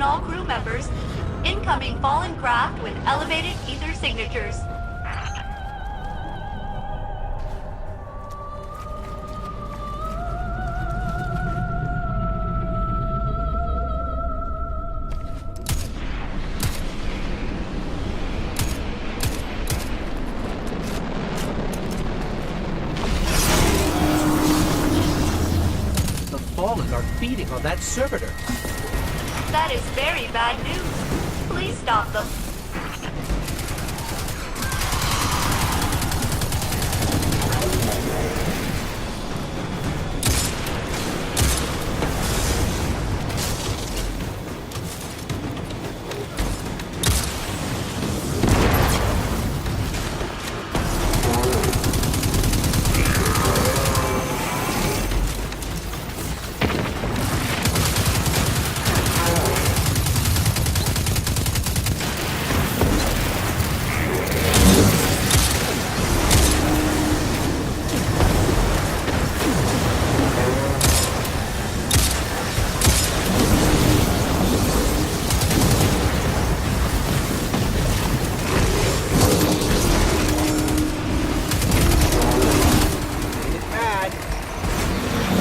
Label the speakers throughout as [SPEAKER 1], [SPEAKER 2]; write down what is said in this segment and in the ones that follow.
[SPEAKER 1] Attention all crew members. Incoming fallen craft with elevated ether signatures.
[SPEAKER 2] The Fallen are feeding on that servitor.
[SPEAKER 1] That is very bad news. Please stop them.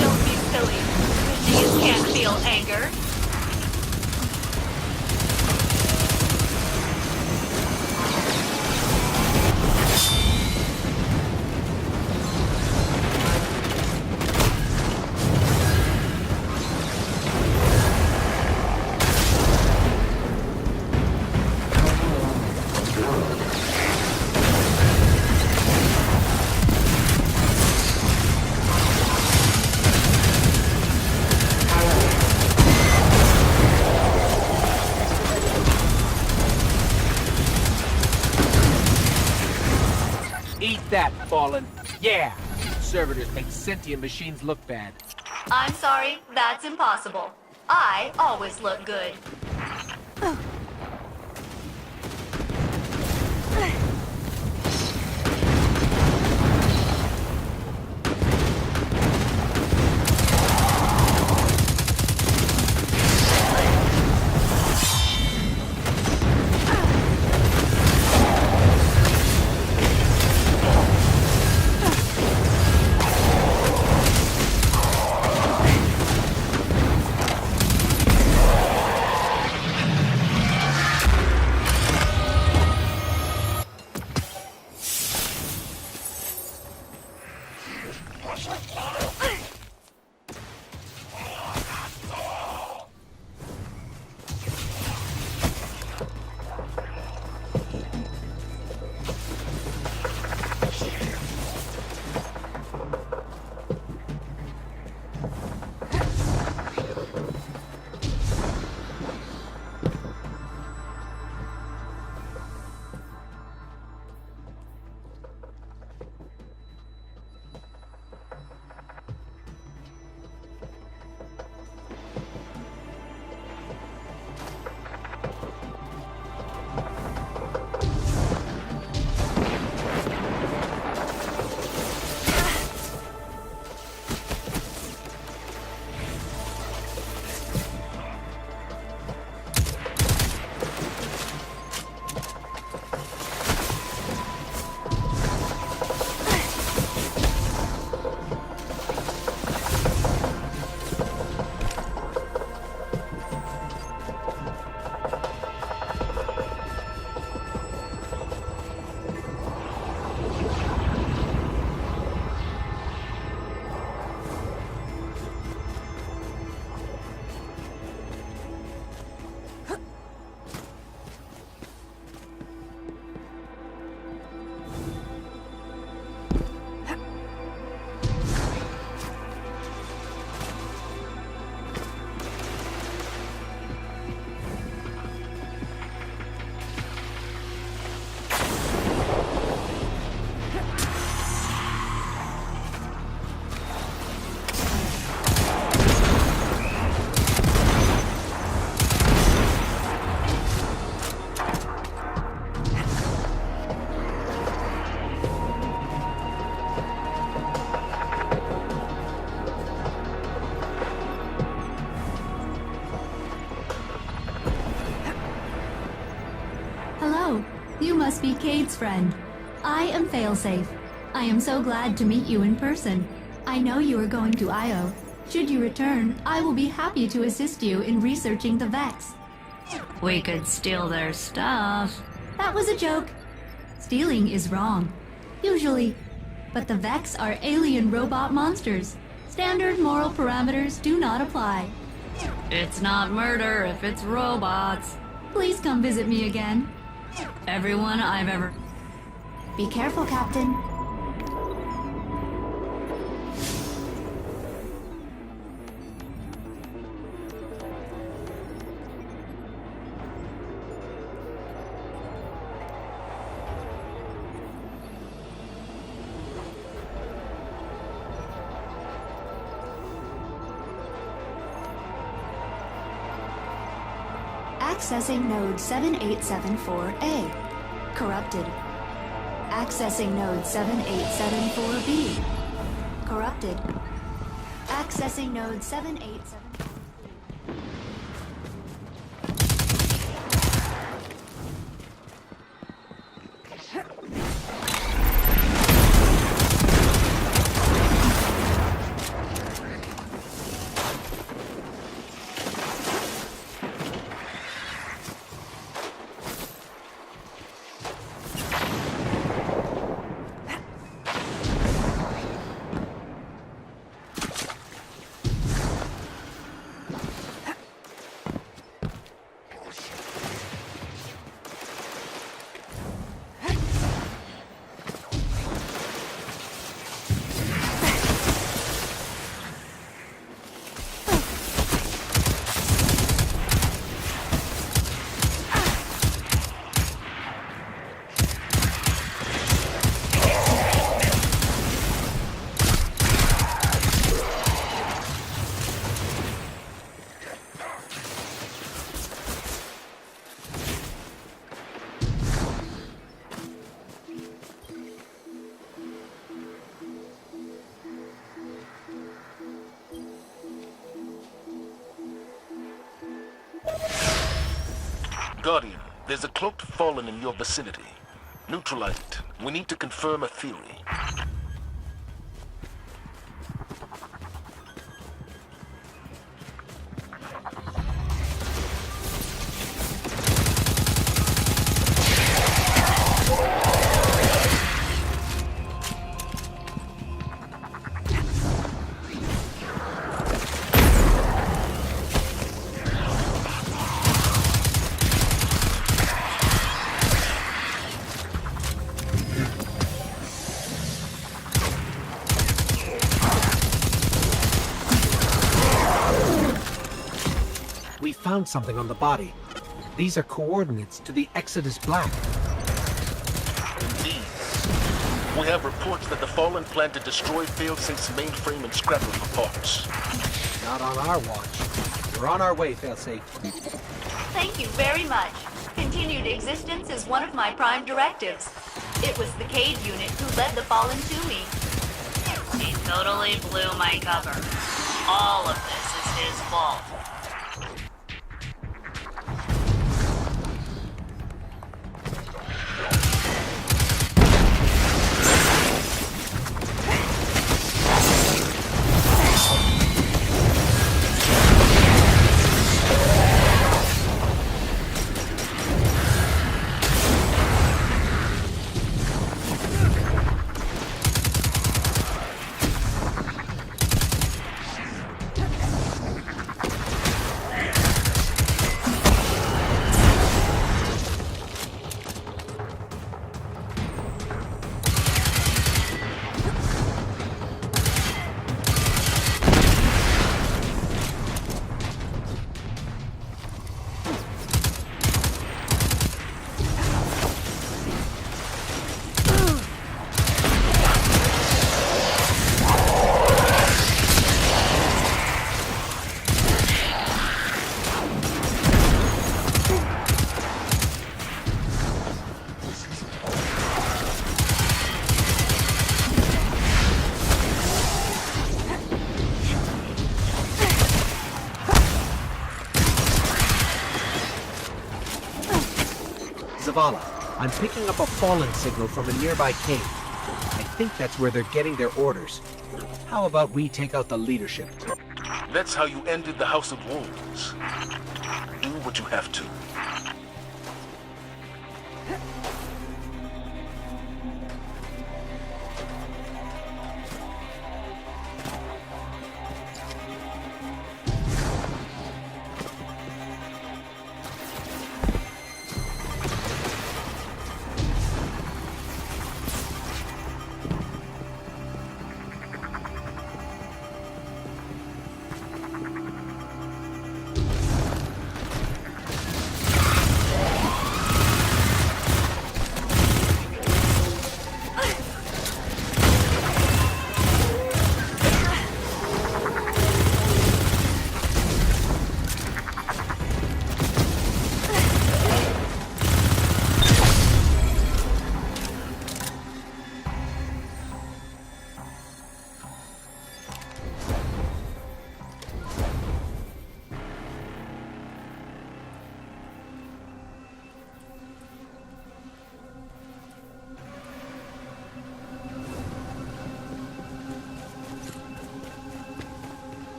[SPEAKER 1] Don't be silly. Machines can't feel anger.
[SPEAKER 2] Eat that, Fallen. Yeah! Servitors make sentient machines look bad.
[SPEAKER 1] I'm sorry, that's impossible. I always look good.
[SPEAKER 3] Oh, you must be Cade's friend. I am Failsafe. I am so glad to meet you in person. I know you are going to Io. Should you return, I will be happy to assist you in researching the Vex.
[SPEAKER 4] We could steal their stuff.
[SPEAKER 3] That was a joke. Stealing is wrong. Usually. But the Vex are alien robot monsters. Standard moral parameters do not apply.
[SPEAKER 4] It's not murder if it's robots.
[SPEAKER 3] Please come visit me again.
[SPEAKER 4] Everyone I've ever...
[SPEAKER 3] Be careful, Captain. Accessing node 7874A. Corrupted. Accessing node 7874B. Corrupted. Accessing node 787...
[SPEAKER 5] Guardian, there's a cloaked Fallen in your vicinity. Neutralize it. We need to confirm a theory.
[SPEAKER 2] We found something on the body. These are coordinates to the Exodus Black.
[SPEAKER 5] Indeed. We have reports that the Fallen plan to destroy Failsafe's mainframe and scrap it for parts.
[SPEAKER 2] Not on our watch. We're on our way, Failsafe.
[SPEAKER 1] Thank you very much. Continued existence is one of my prime directives. It was the Cade unit who led the Fallen to me.
[SPEAKER 4] He totally blew my cover. All of this is his fault.
[SPEAKER 2] Zavala, I'm picking up a fallen signal from a nearby cave. I think that's where they're getting their orders. How about we take out the leadership?
[SPEAKER 5] That's how you ended the House of Wounds. Do what you have to.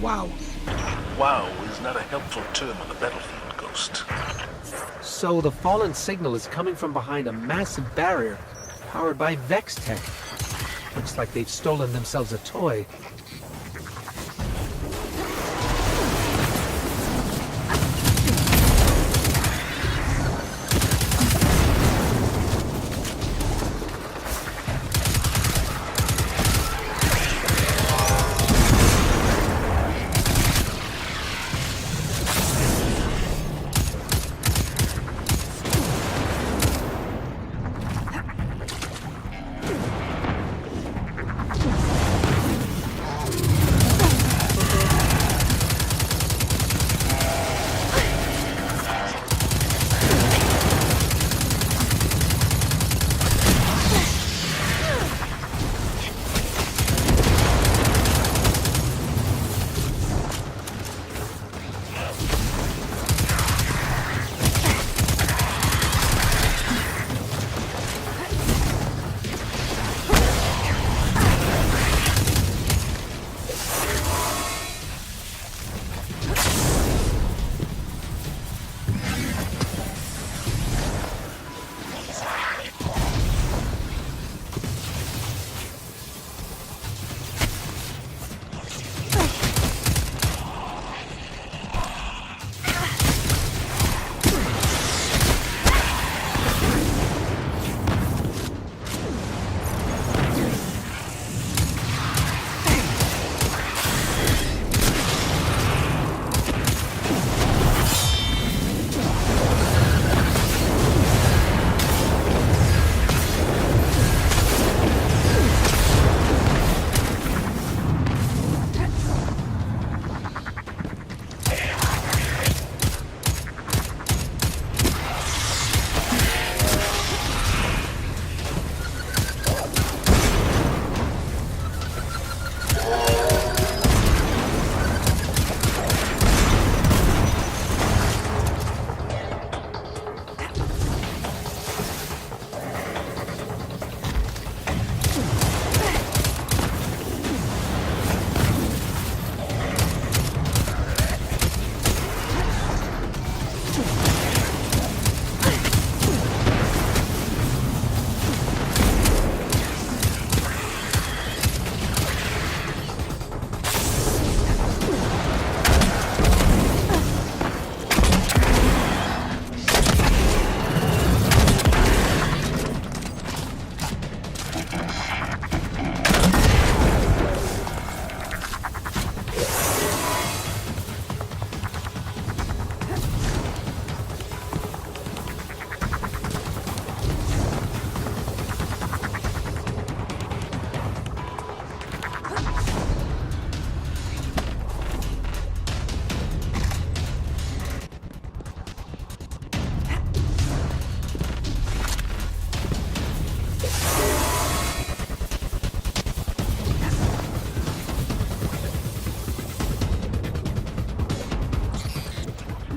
[SPEAKER 2] Wow.
[SPEAKER 5] Wow is not a helpful term on the battlefield, Ghost.
[SPEAKER 2] So the fallen signal is coming from behind a massive barrier powered by Vex Tech. Looks like they've stolen themselves a toy.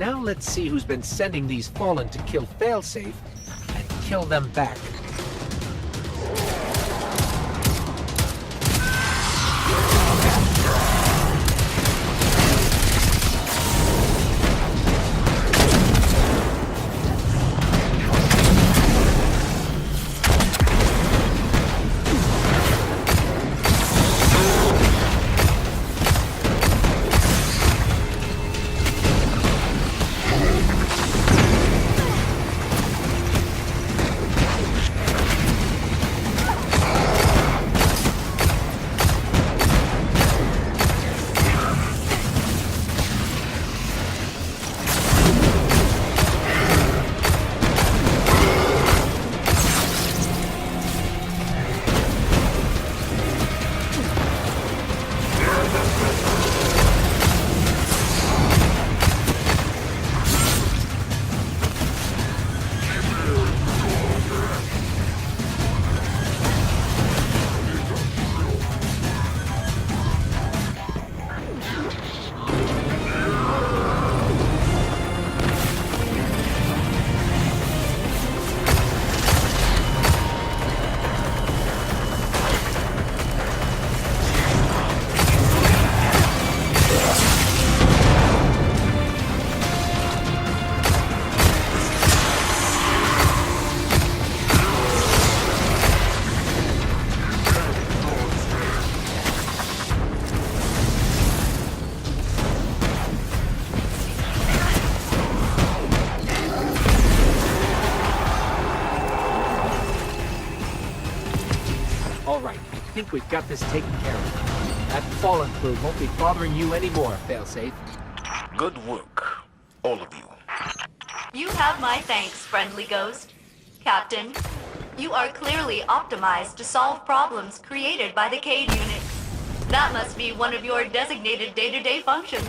[SPEAKER 2] Now let's see who's been sending these Fallen to kill Failsafe and kill them back. Alright, I think we've got this taken care of. That Fallen crew won't be bothering you anymore, Failsafe.
[SPEAKER 5] Good work, all of you.
[SPEAKER 1] You have my thanks, friendly ghost. Captain, you are clearly optimized to solve problems created by the Cade unit. That must be one of your designated day-to-day functions.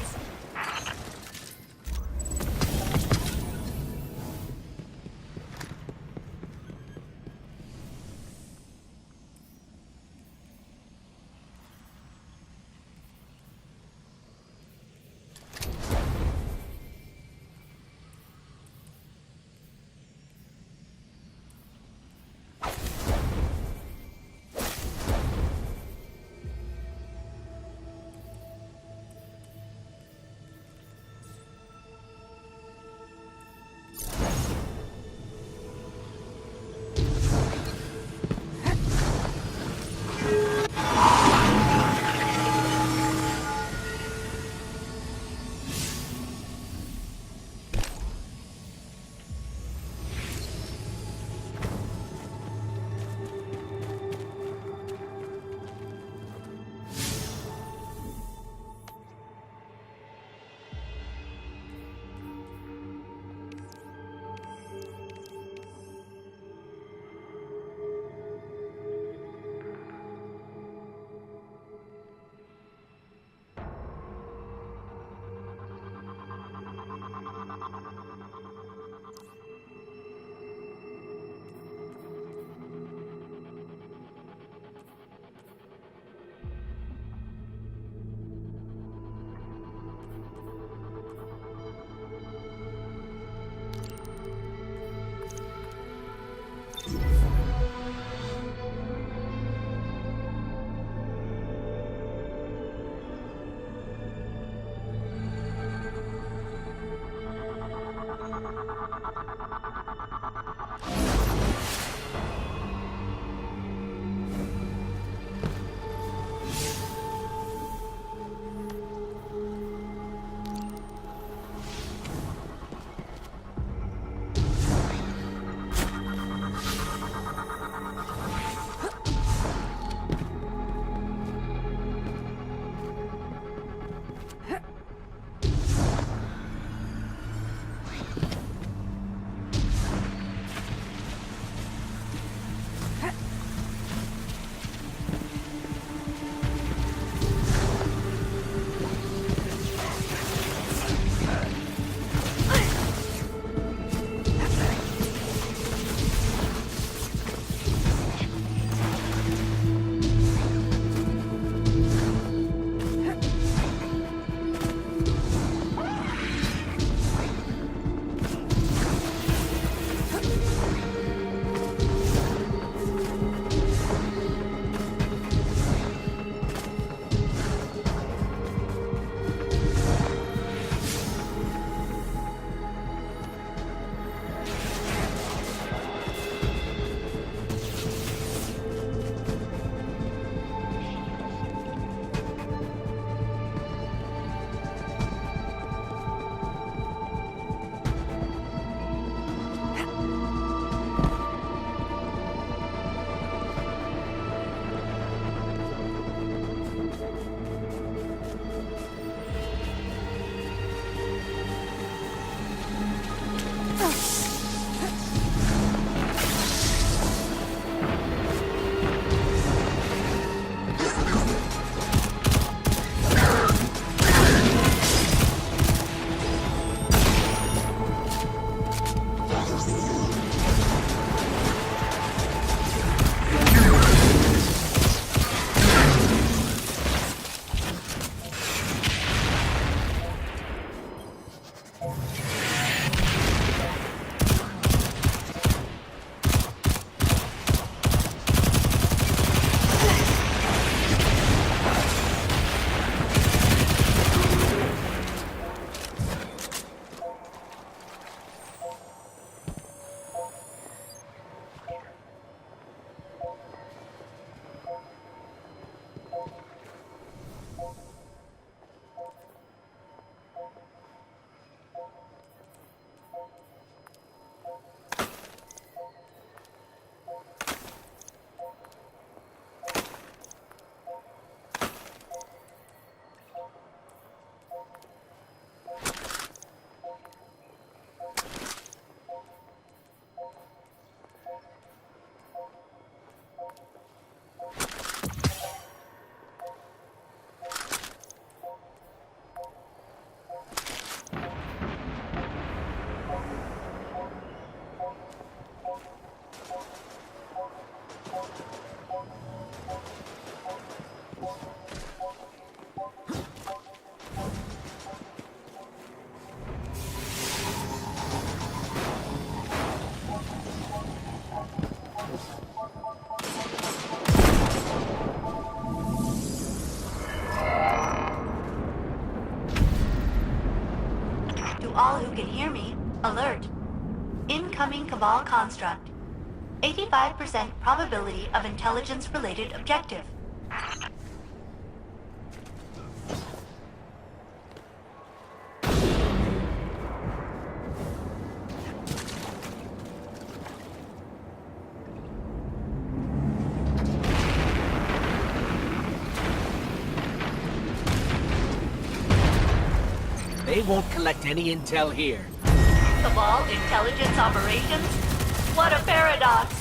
[SPEAKER 1] Alert. Incoming Cabal construct. 85% probability of intelligence-related objective.
[SPEAKER 2] They won't collect any intel here.
[SPEAKER 1] Cabal intelligence operations? What a paradox!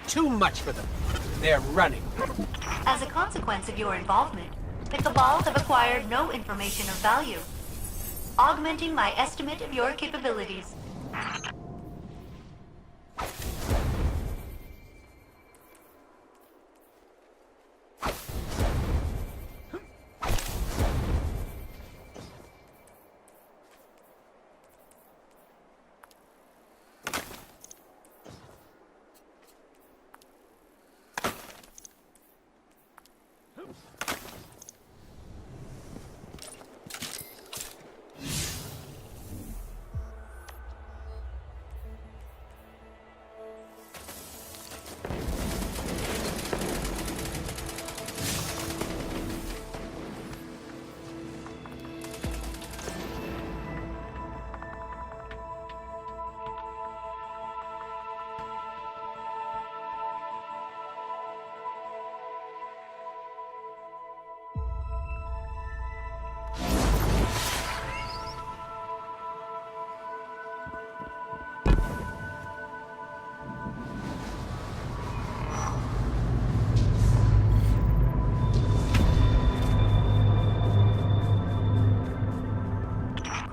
[SPEAKER 2] Too much for them. They're running.
[SPEAKER 1] As a consequence of your involvement, the Cabal have acquired no information of value, augmenting my estimate of your capabilities.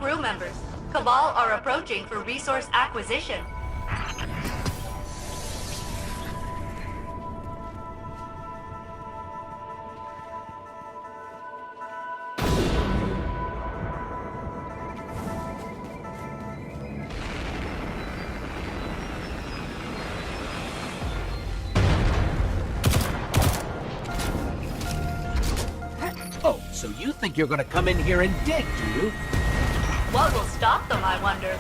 [SPEAKER 1] Crew members, Cabal are approaching for resource acquisition.
[SPEAKER 2] So you think you're gonna come in here and dig, do you?
[SPEAKER 1] What will stop them, I wonder?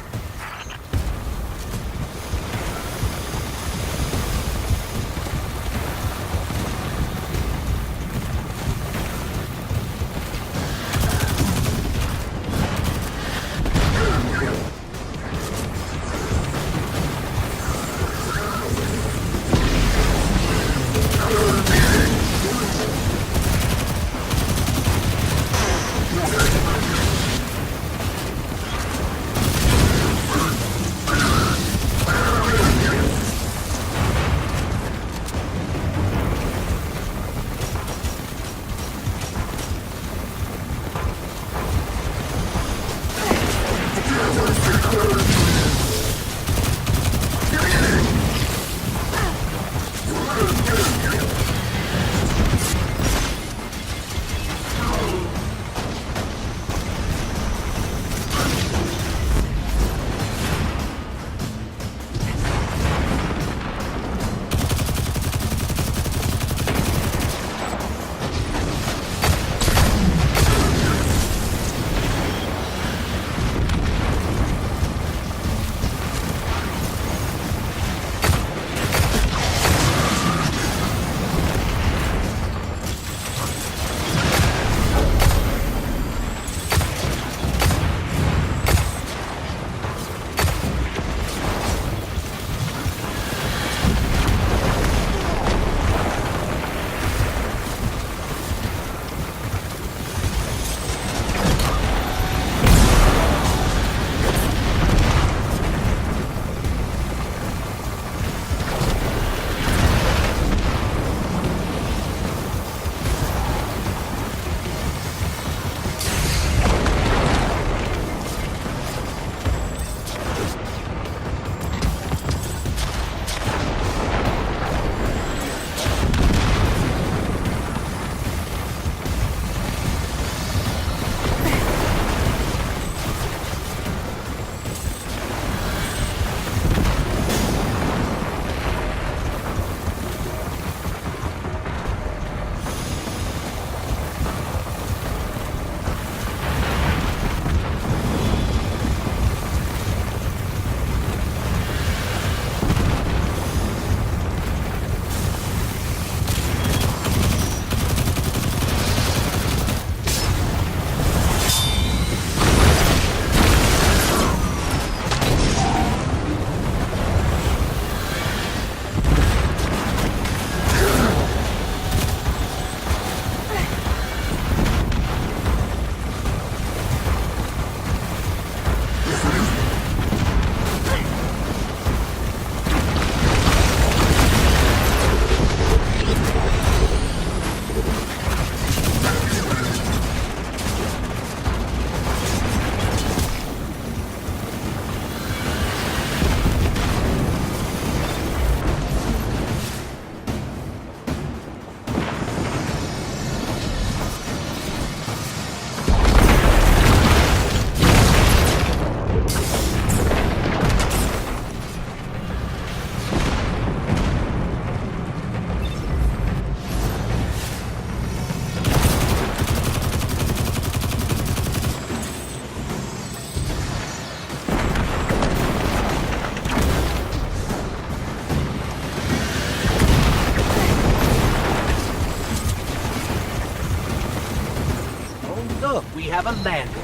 [SPEAKER 2] Look, we have a lander.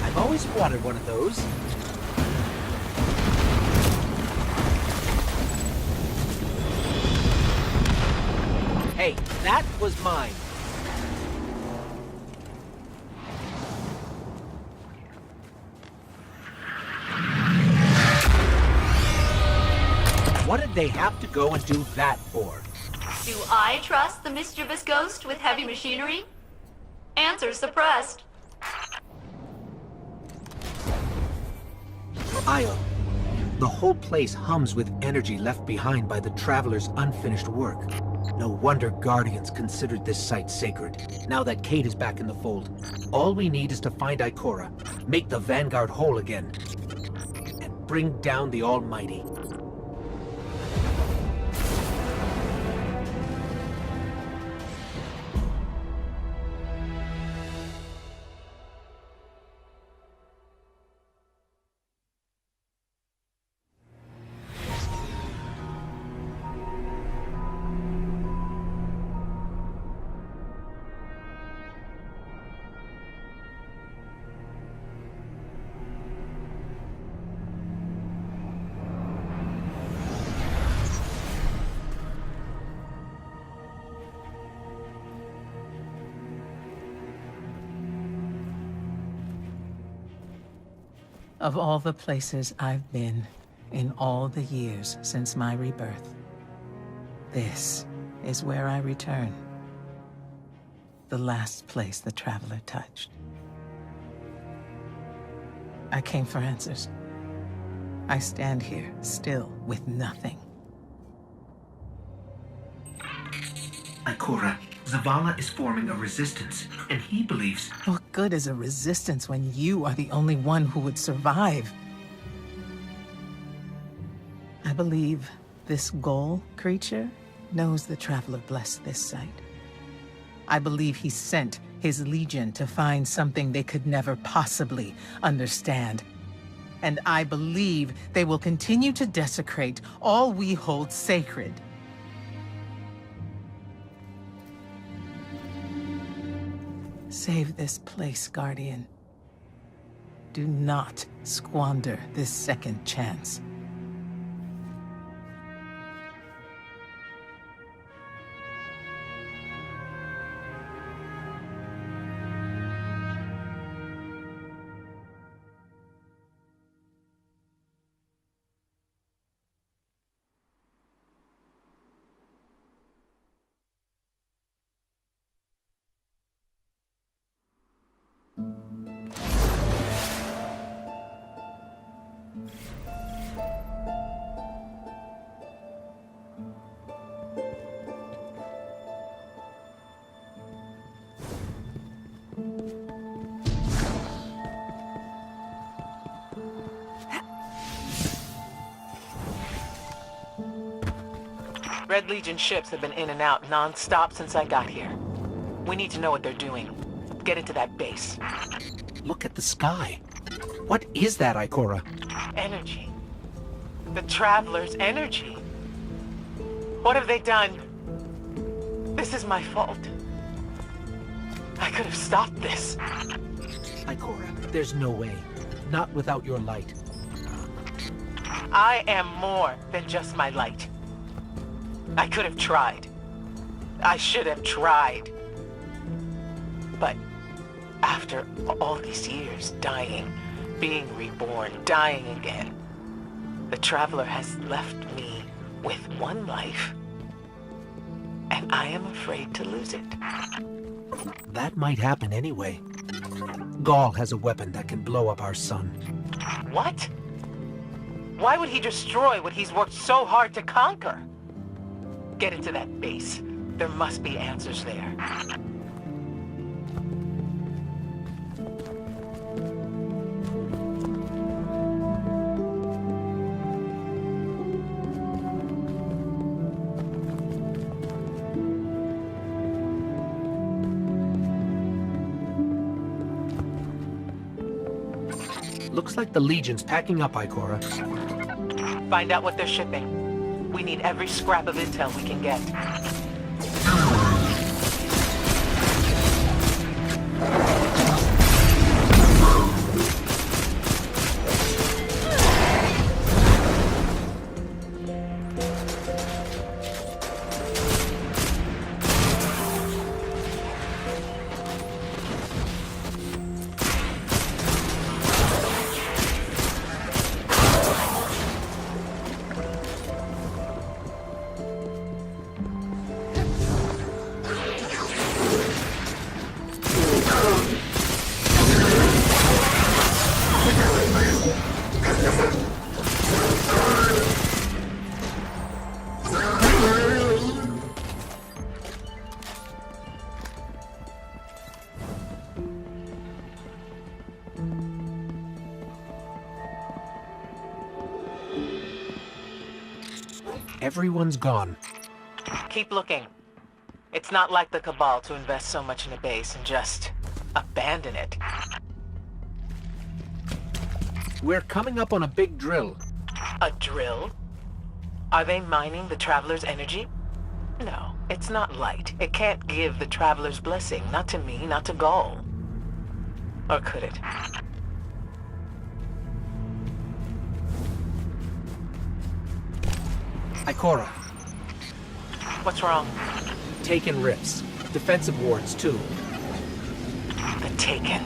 [SPEAKER 2] I've always wanted one of those. Hey, that was mine. What did they have to go and do that for?
[SPEAKER 1] Do I trust the mischievous ghost with heavy machinery? Answer suppressed.
[SPEAKER 2] Io. The whole place hums with energy left behind by the Traveler's unfinished work. No wonder Guardians considered this site sacred, now that Cait is back in the fold. All we need is to find Ikora, make the Vanguard whole again, and bring down the Almighty.
[SPEAKER 6] Of all the places I've been in all the years since my rebirth, this is where I return. The last place the Traveler touched. I came for answers. I stand here, still, with nothing.
[SPEAKER 2] Ikora, Zavala is forming a resistance, and he believes...
[SPEAKER 6] What good is a resistance when you are the only one who would survive? I believe this Ghoul creature knows the Traveler blessed this site. I believe he sent his legion to find something they could never possibly understand. And I believe they will continue to desecrate all we hold sacred. Save this place, Guardian. Do not squander this second chance. Red Legion ships have been in and out non-stop since I got here. We need to know what they're doing. Get into that base.
[SPEAKER 2] Look at the sky. What is that, Ikora?
[SPEAKER 6] Energy. The Traveler's energy. What have they done? This is my fault. I could have stopped this.
[SPEAKER 2] Ikora, there's no way. Not without your light.
[SPEAKER 6] I am more than just my light. I could have tried. I should have tried. But after all these years, dying, being reborn, dying again, the Traveler has left me with one life, and I am afraid to lose it.
[SPEAKER 2] That might happen anyway. Gaul has a weapon that can blow up our sun.
[SPEAKER 6] What? Why would he destroy what he's worked so hard to conquer? Get into that base. There must be answers there.
[SPEAKER 2] Looks like the Legion's packing up, Ikora.
[SPEAKER 6] Find out what they're shipping. We need every scrap of intel we can get.
[SPEAKER 2] Everyone's gone.
[SPEAKER 6] Keep looking. It's not like the Cabal to invest so much in a base and just abandon it.
[SPEAKER 2] We're coming up on a big drill.
[SPEAKER 6] A drill? Are they mining the Traveler's energy? No, it's not light. It can't give the Traveler's blessing. Not to me, not to Gaul. Or could it?
[SPEAKER 2] Ikora,
[SPEAKER 6] What's wrong?
[SPEAKER 2] Taken rips. Defensive wards, too.
[SPEAKER 6] The Taken.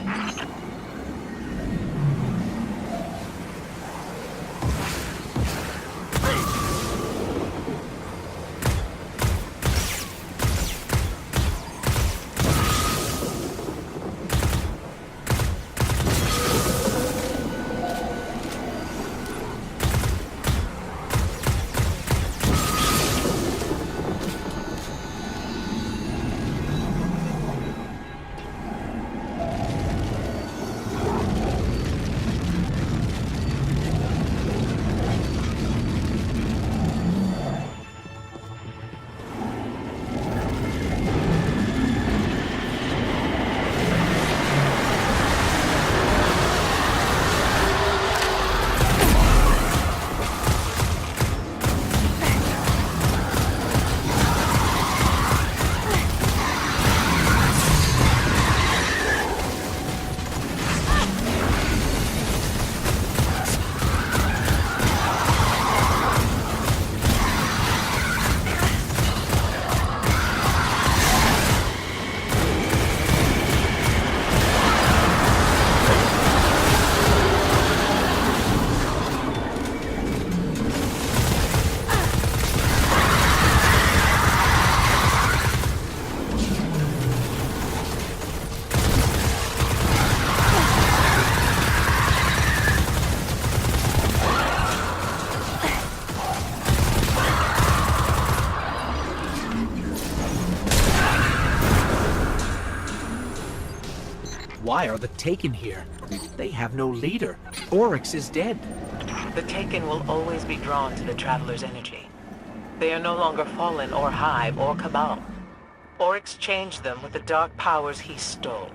[SPEAKER 2] Why are the Taken here? They have no leader. Oryx is dead.
[SPEAKER 6] The Taken will always be drawn to the Traveler's energy. They are no longer Fallen or Hive or Cabal. Oryx changed them with the dark powers he stole.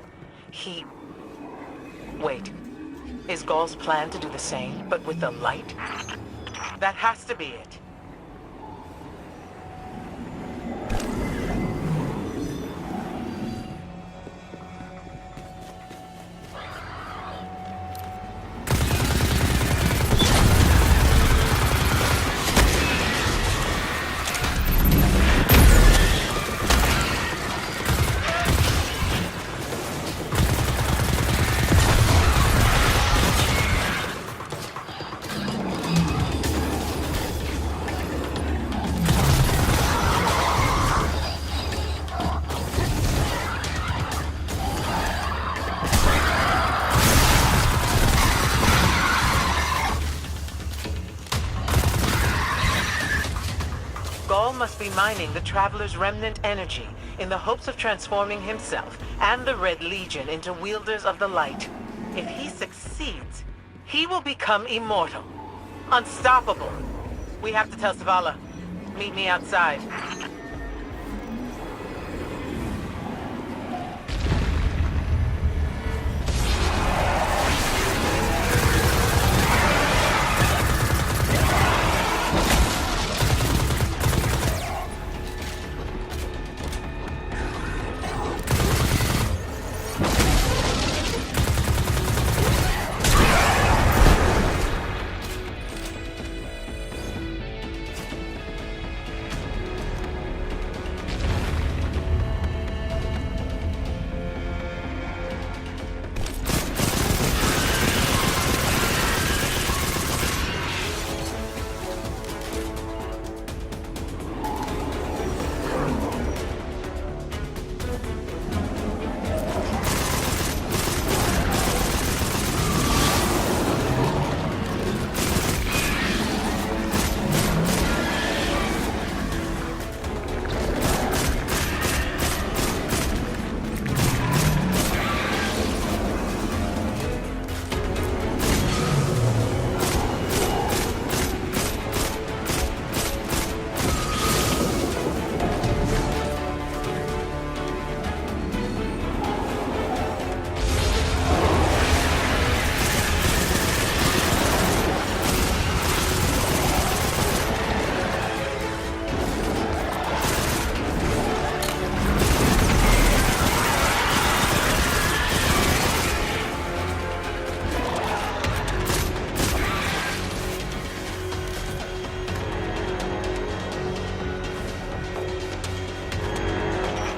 [SPEAKER 6] Wait. Is Gaul's plan to do the same, but with the light? That has to be it. Gaul must be mining the Traveler's remnant energy in the hopes of transforming himself and the Red Legion into wielders of the light. If he succeeds, he will become immortal. Unstoppable. We have to tell Zavala. Meet me outside.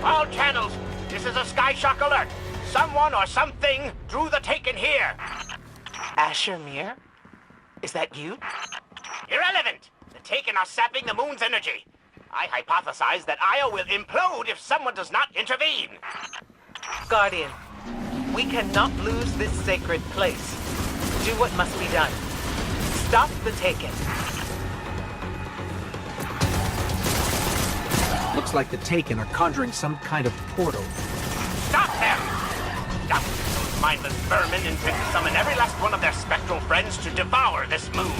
[SPEAKER 7] All channels, this is a Skyshock alert. Someone or something drew the Taken here.
[SPEAKER 6] Asher Mir? Is that you?
[SPEAKER 7] Irrelevant. The Taken are sapping the moon's energy. I hypothesize that Io will implode if someone does not intervene.
[SPEAKER 6] Guardian, we cannot lose this sacred place. Do what must be done. Stop the Taken.
[SPEAKER 2] Looks like the Taken are conjuring some kind of portal.
[SPEAKER 7] Stop them! Stop. Those mindless vermin intend to summon every last one of their spectral friends to devour this moon.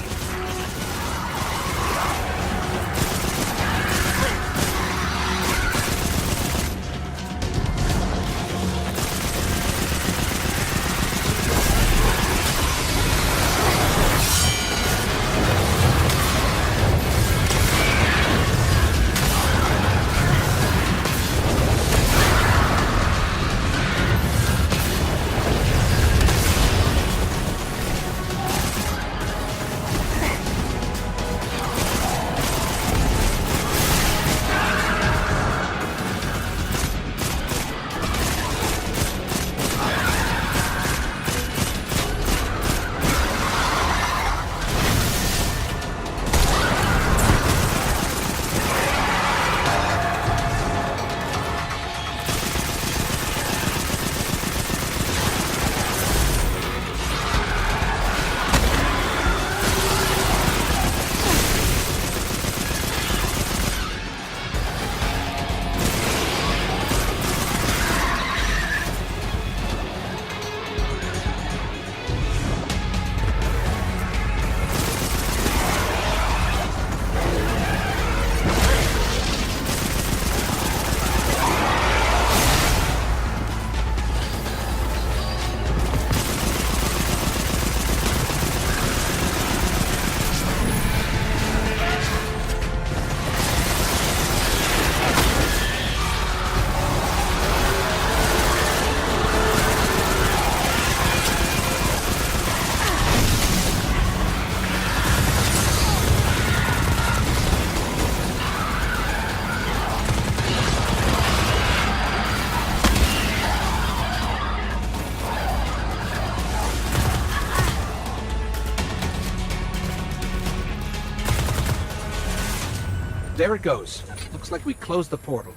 [SPEAKER 2] There it goes. Looks like we closed the portal.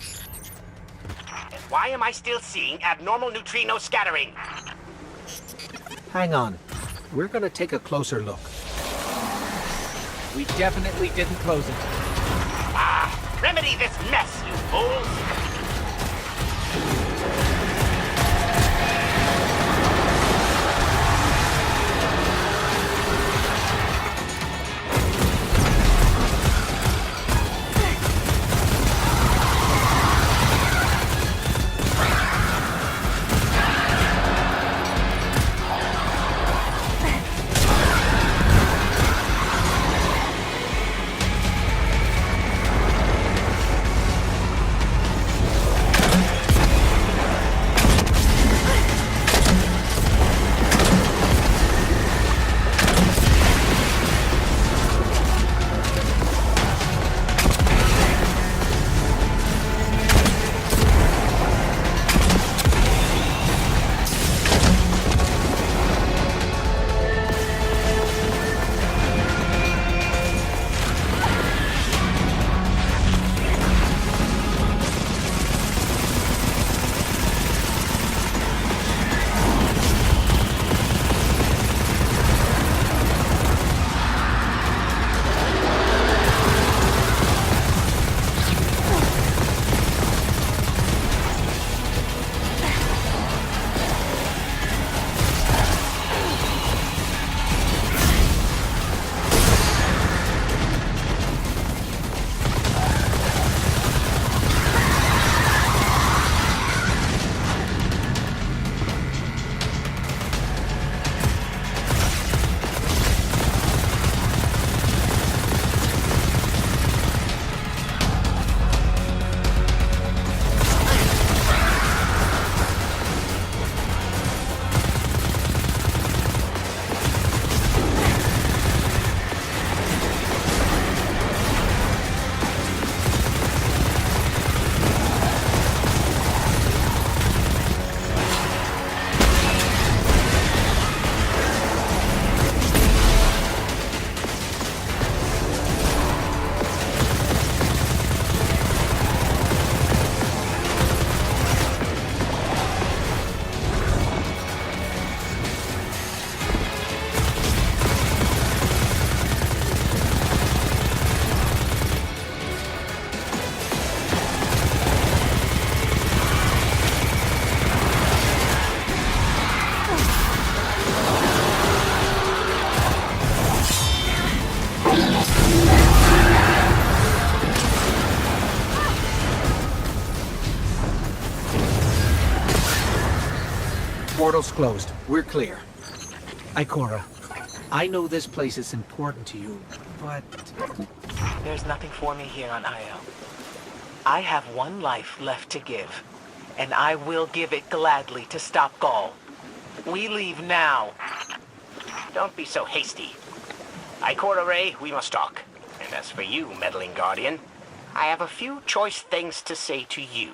[SPEAKER 7] And why am I still seeing abnormal neutrino scattering?
[SPEAKER 2] Hang on. We're gonna take a closer look. We definitely didn't close it.
[SPEAKER 7] Remedy this mess, you fools!
[SPEAKER 2] Portal's closed. We're clear. Ikora, I know this place is important to you, but...
[SPEAKER 6] There's nothing for me here on Io. I have one life left to give, and I will give it gladly to stop Gaul. We leave now.
[SPEAKER 7] Don't be so hasty. Ikora Rey, we must talk. And as for you, meddling Guardian, I have a few choice things to say to you.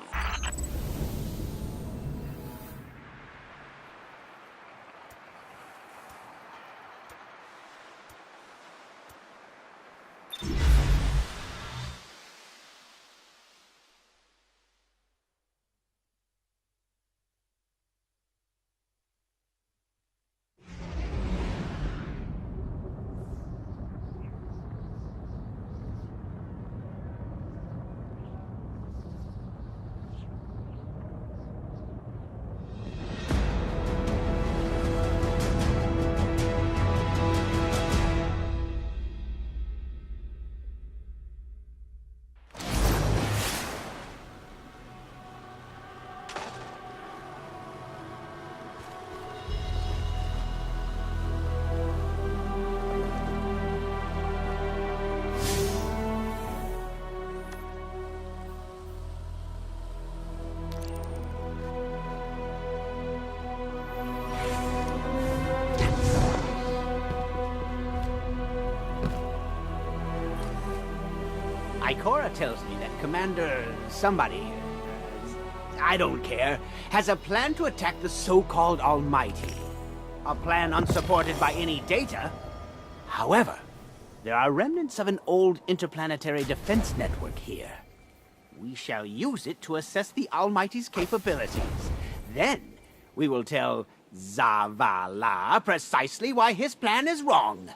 [SPEAKER 8] Ikora tells me that Commander somebody, I don't care, has a plan to attack the so-called Almighty. A plan unsupported by any data. However, There are remnants of an old interplanetary defense network here. We shall use it to assess the Almighty's capabilities. Then we will tell Zavala precisely why his plan is wrong.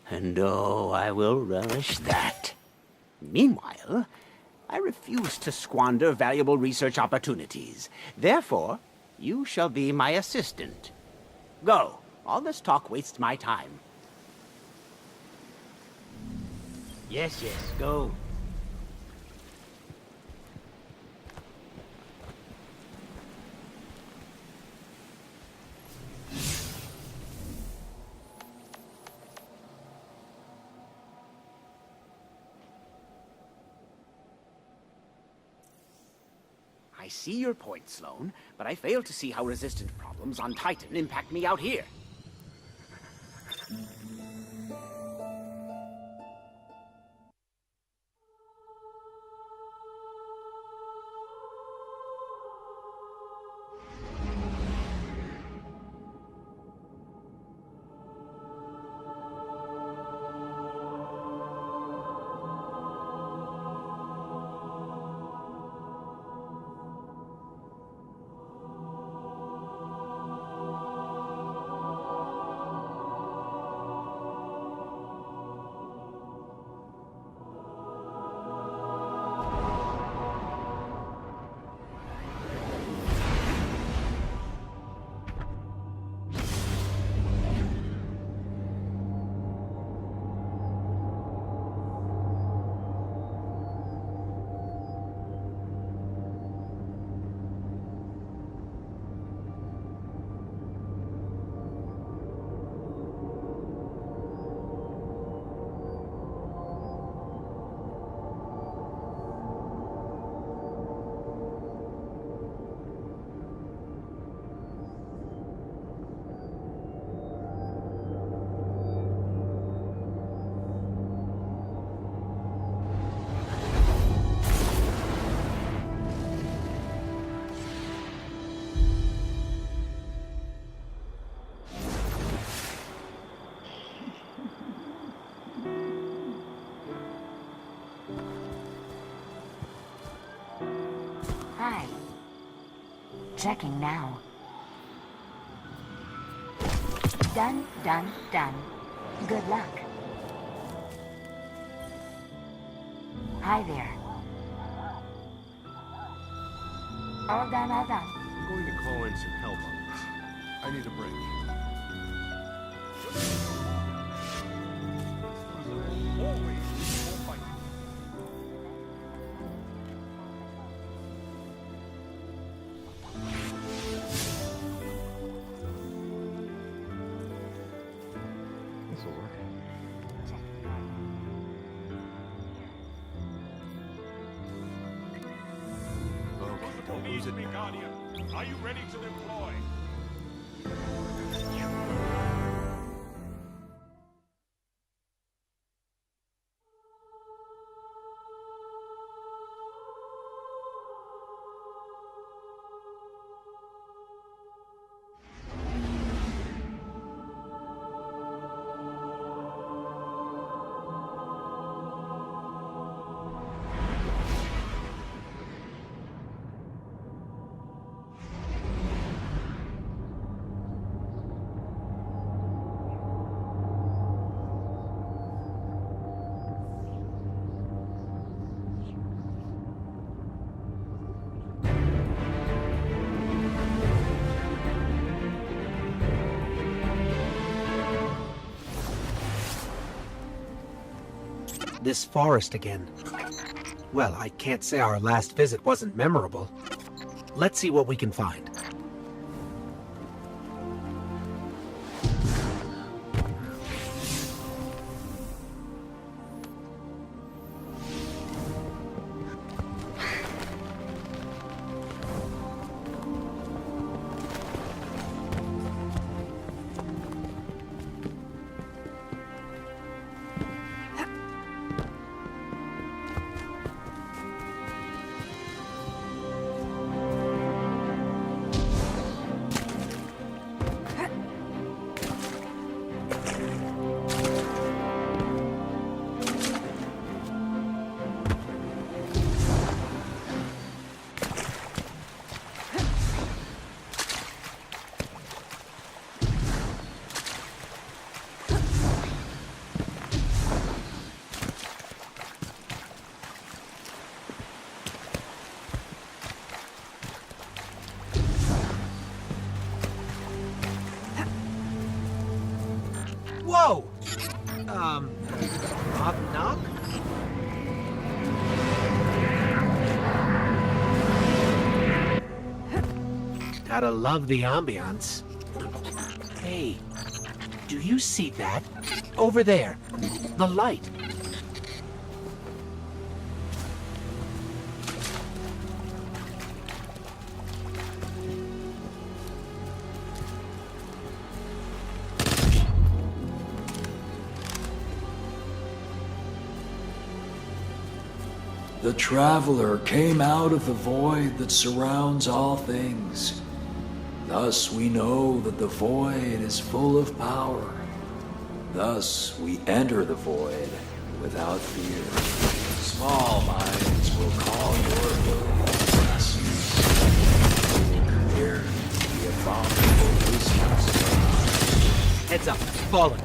[SPEAKER 8] And oh, I will relish that. Meanwhile, I refuse to squander valuable research opportunities. Therefore, you shall be my assistant. Go. All this talk wastes my time. Yes, go. I see your point, Sloan, but I fail to see how resistance problems on Titan impact me out here.
[SPEAKER 9] Hi. Checking now. Done. Good luck. Hi there. All done.
[SPEAKER 10] I'm going to call in some help on this. I need a break.
[SPEAKER 11] Lose me, Guardian. Are you ready to deploy?
[SPEAKER 2] This forest again. Well, I can't say our last visit wasn't memorable. Let's see what we can find. Whoa! Knock, knock? Gotta love the ambiance. Hey, do you see that? Over there, the light.
[SPEAKER 12] The Traveler came out of the void that surrounds all things. Thus we know that the void is full of power. Thus we enter the void without fear. Small minds will call your ability lessons. Here, the abominable business.
[SPEAKER 2] Heads up, fallen.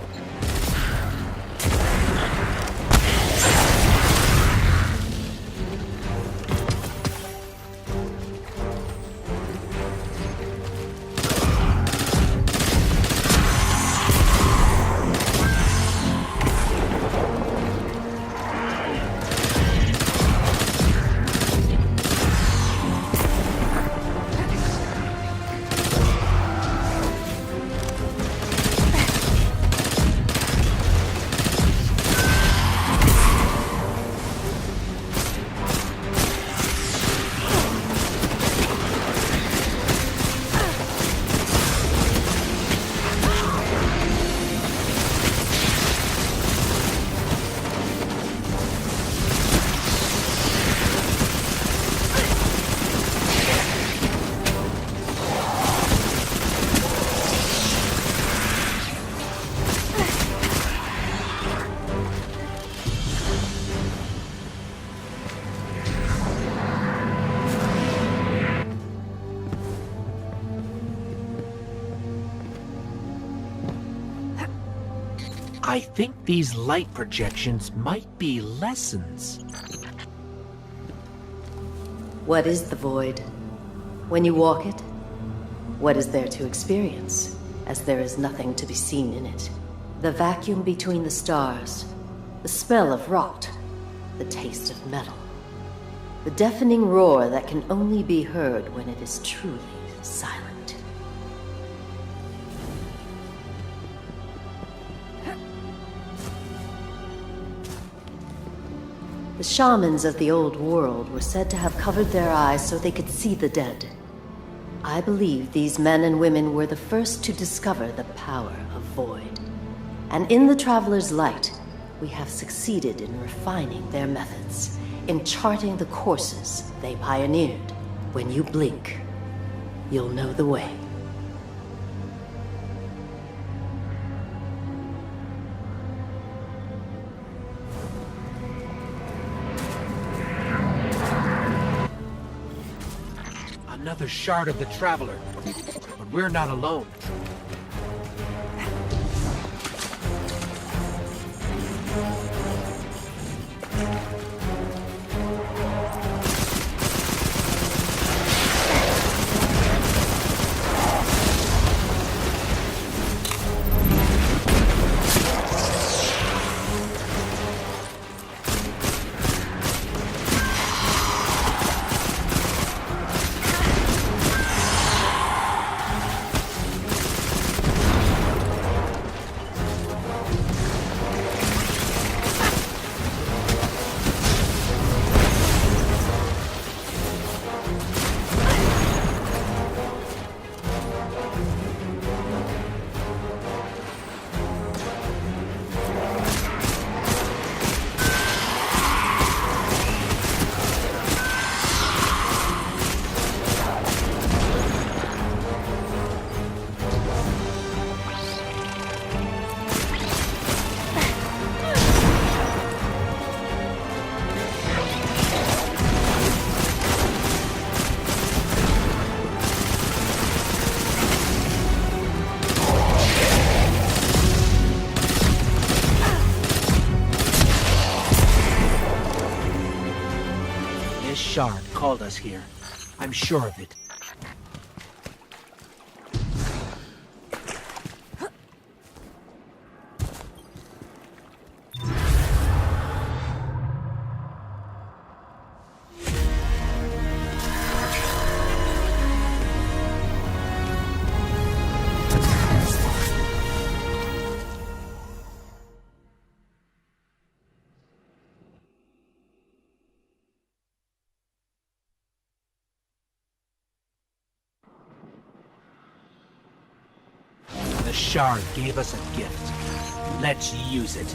[SPEAKER 2] I think these light projections might be lessons.
[SPEAKER 13] What is the void? When you walk it, what is there to experience, as there is nothing to be seen in it? The vacuum between the stars, the smell of rot, the taste of metal, the deafening roar that can only be heard when it is truly silent. The shamans of the old world were said to have covered their eyes so they could see the dead. I believe these men and women were the first to discover the power of void. And in the Traveler's Light, we have succeeded in refining their methods, in charting the courses they pioneered. When you blink, you'll know the way.
[SPEAKER 2] Another shard of the Traveler. But we're not alone. Shard called us here. I'm sure of it. Shard gave us a gift. Let's use it.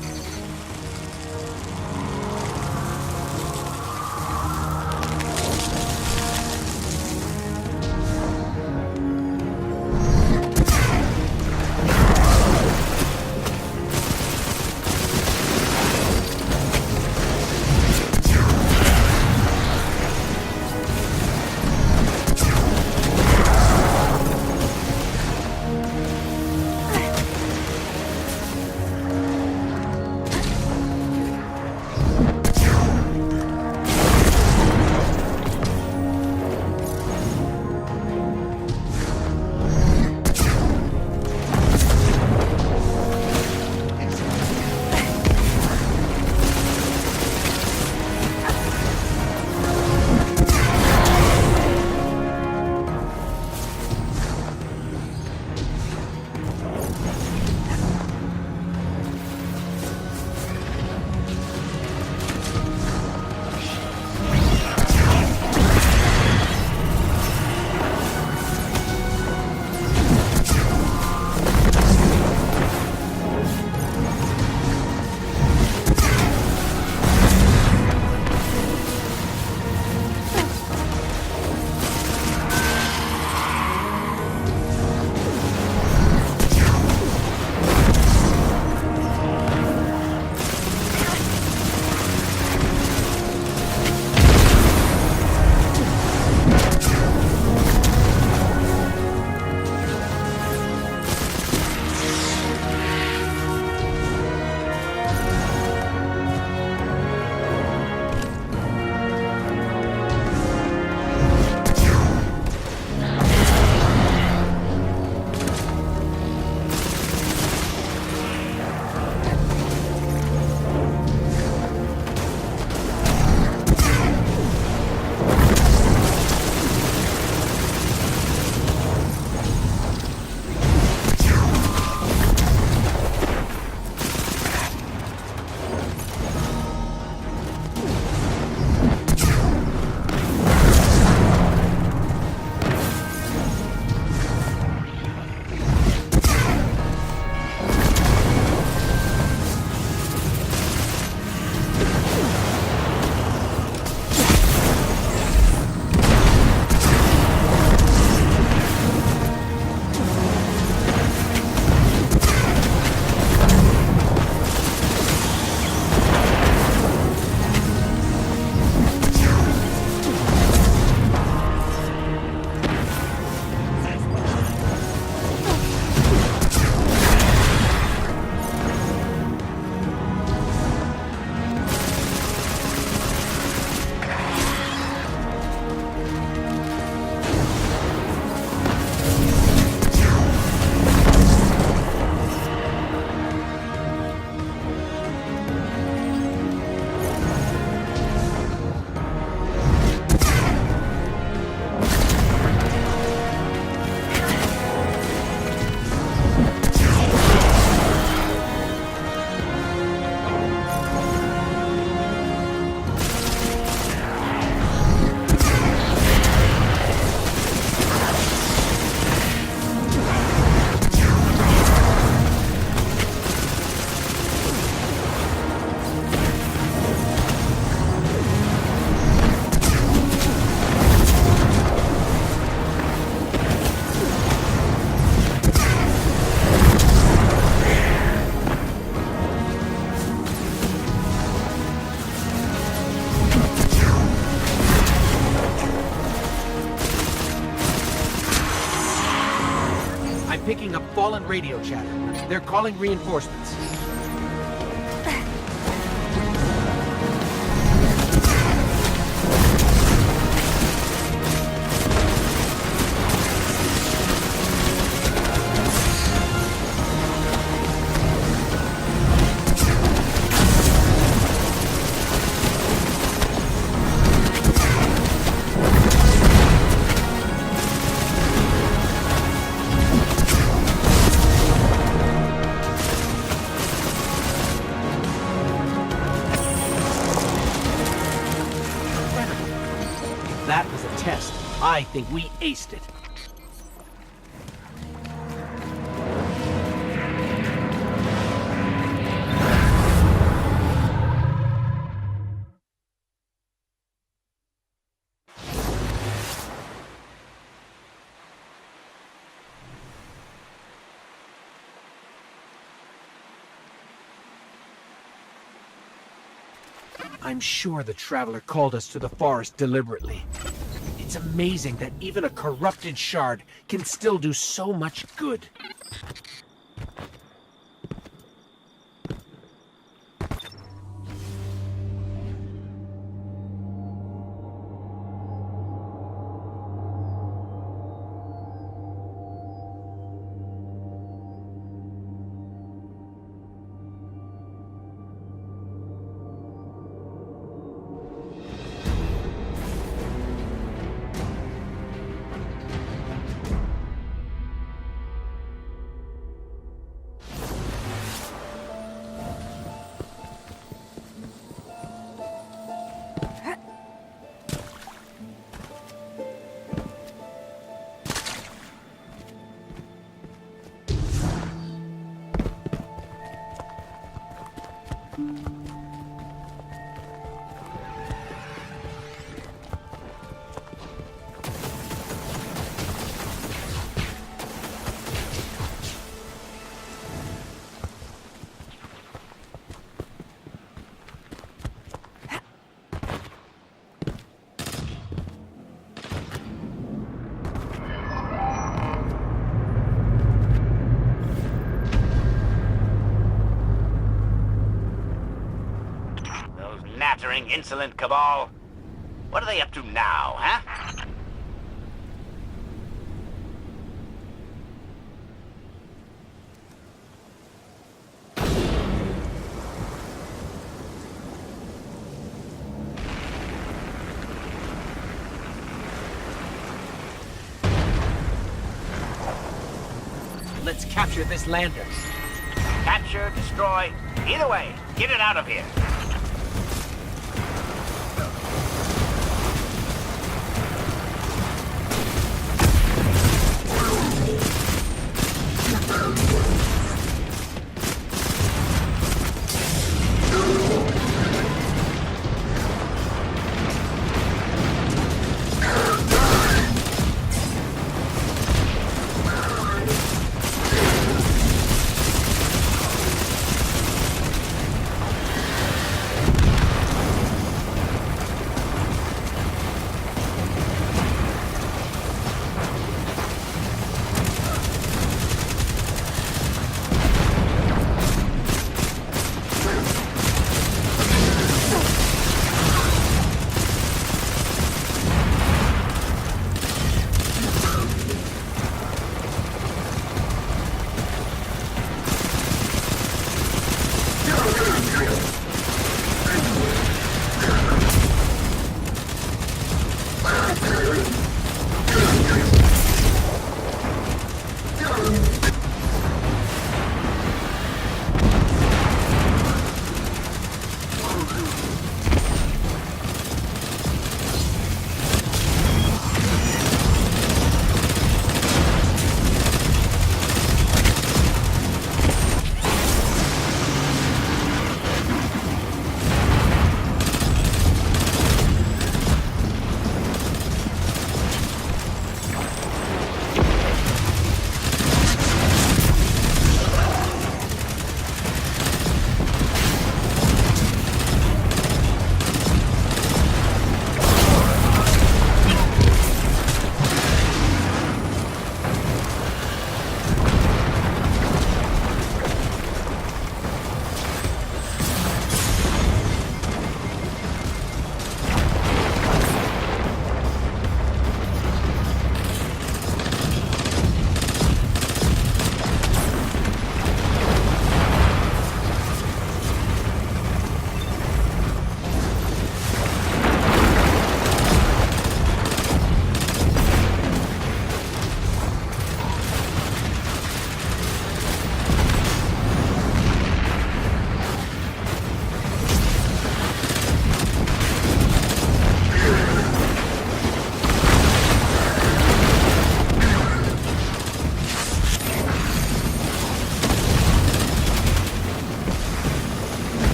[SPEAKER 2] picking up fallen radio chatter. They're calling reinforcements. That was a test. I think we aced it. I'm sure the Traveler called us to the forest deliberately. It's amazing that even a corrupted shard can still do so much good.
[SPEAKER 7] Nattering, insolent cabal. What are they up to now, huh?
[SPEAKER 2] Let's capture this lander.
[SPEAKER 7] Capture, destroy. Either way, get it out of here.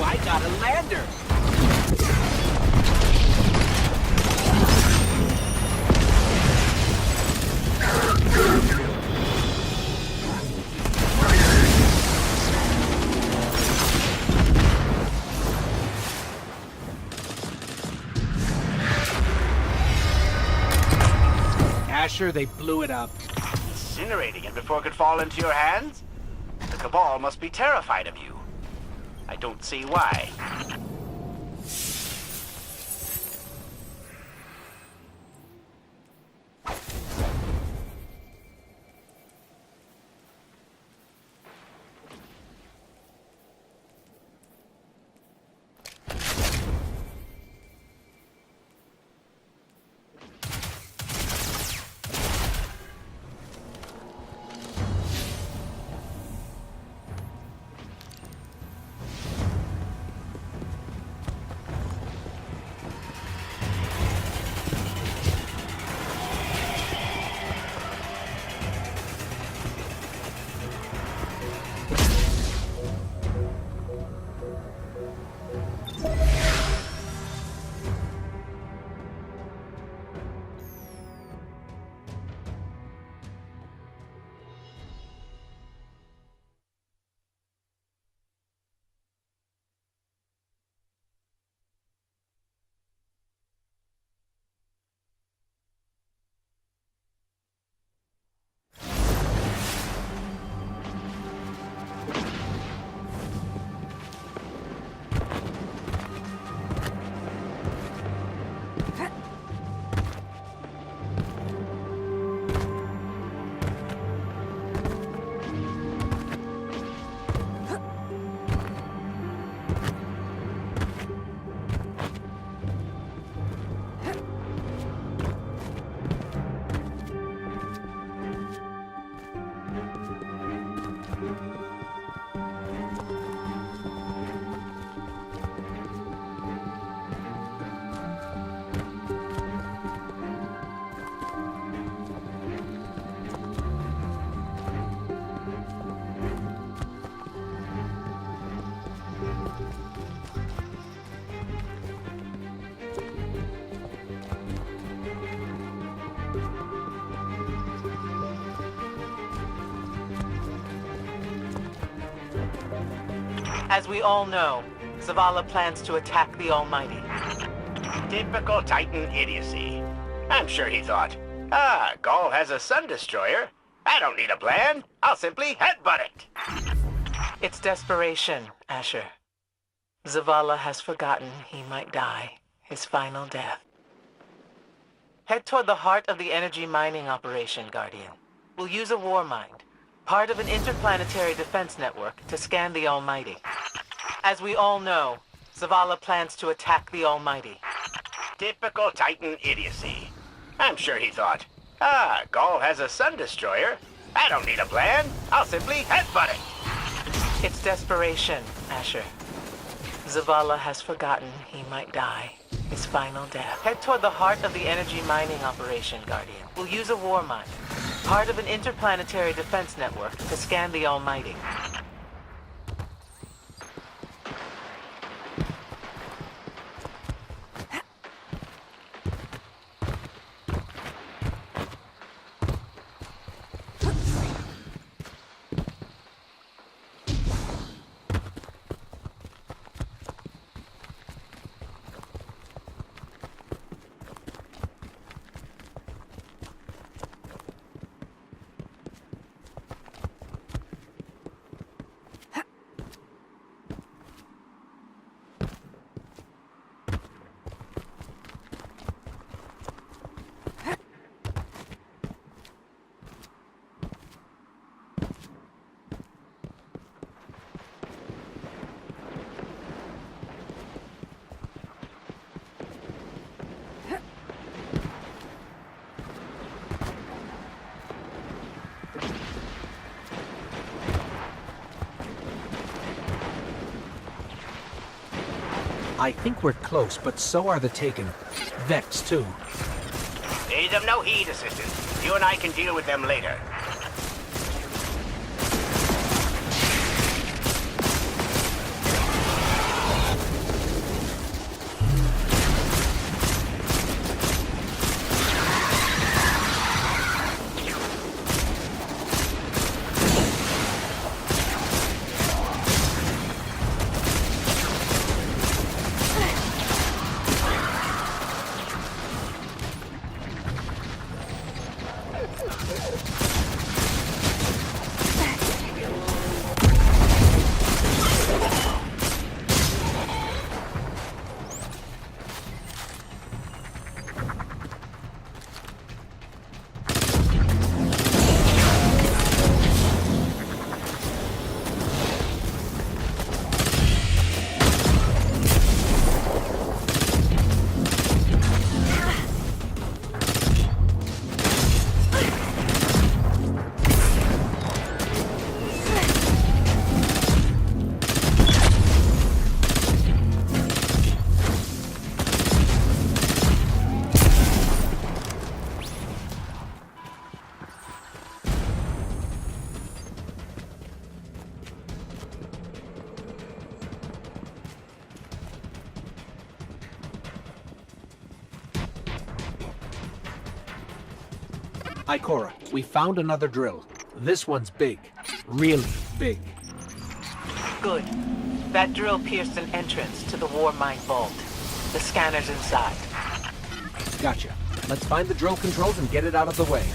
[SPEAKER 8] I got a lander!
[SPEAKER 2] Asher, they blew it up.
[SPEAKER 7] Incinerating it before it could fall into your hands? The Cabal must be terrified of you. I don't see why.
[SPEAKER 6] As we all know, Zavala plans to attack the Almighty.
[SPEAKER 7] Typical Titan idiocy. I'm sure he thought, Gaul has a Sun Destroyer. I don't need a plan. I'll simply headbutt it.
[SPEAKER 6] It's desperation, Asher. Zavala has forgotten he might die, his final death. Head toward the heart of the energy mining operation, Guardian. We'll use a war mind, part of an interplanetary defense network, to scan the Almighty. As we all know, Zavala plans to attack the Almighty.
[SPEAKER 7] Typical Titan idiocy. I'm sure he thought, Gaul has a Sun Destroyer. I don't need a plan. I'll simply headbutt it.
[SPEAKER 6] It's desperation, Asher. Zavala has forgotten he might die, his final death. Head toward the heart of the energy mining operation, Guardian. We'll use a war mind, part of an interplanetary defense network, to scan the Almighty.
[SPEAKER 2] I think we're close, but so are the Taken. Vex, too.
[SPEAKER 7] He's of no heed, Assistant. You and I can deal with them later.
[SPEAKER 2] Ikora, we found another drill. This one's big. Really big.
[SPEAKER 6] Good. That drill pierced an entrance to the War Mine Vault. The scanner's inside.
[SPEAKER 2] Gotcha. Let's find the drill controls and get it out of the way.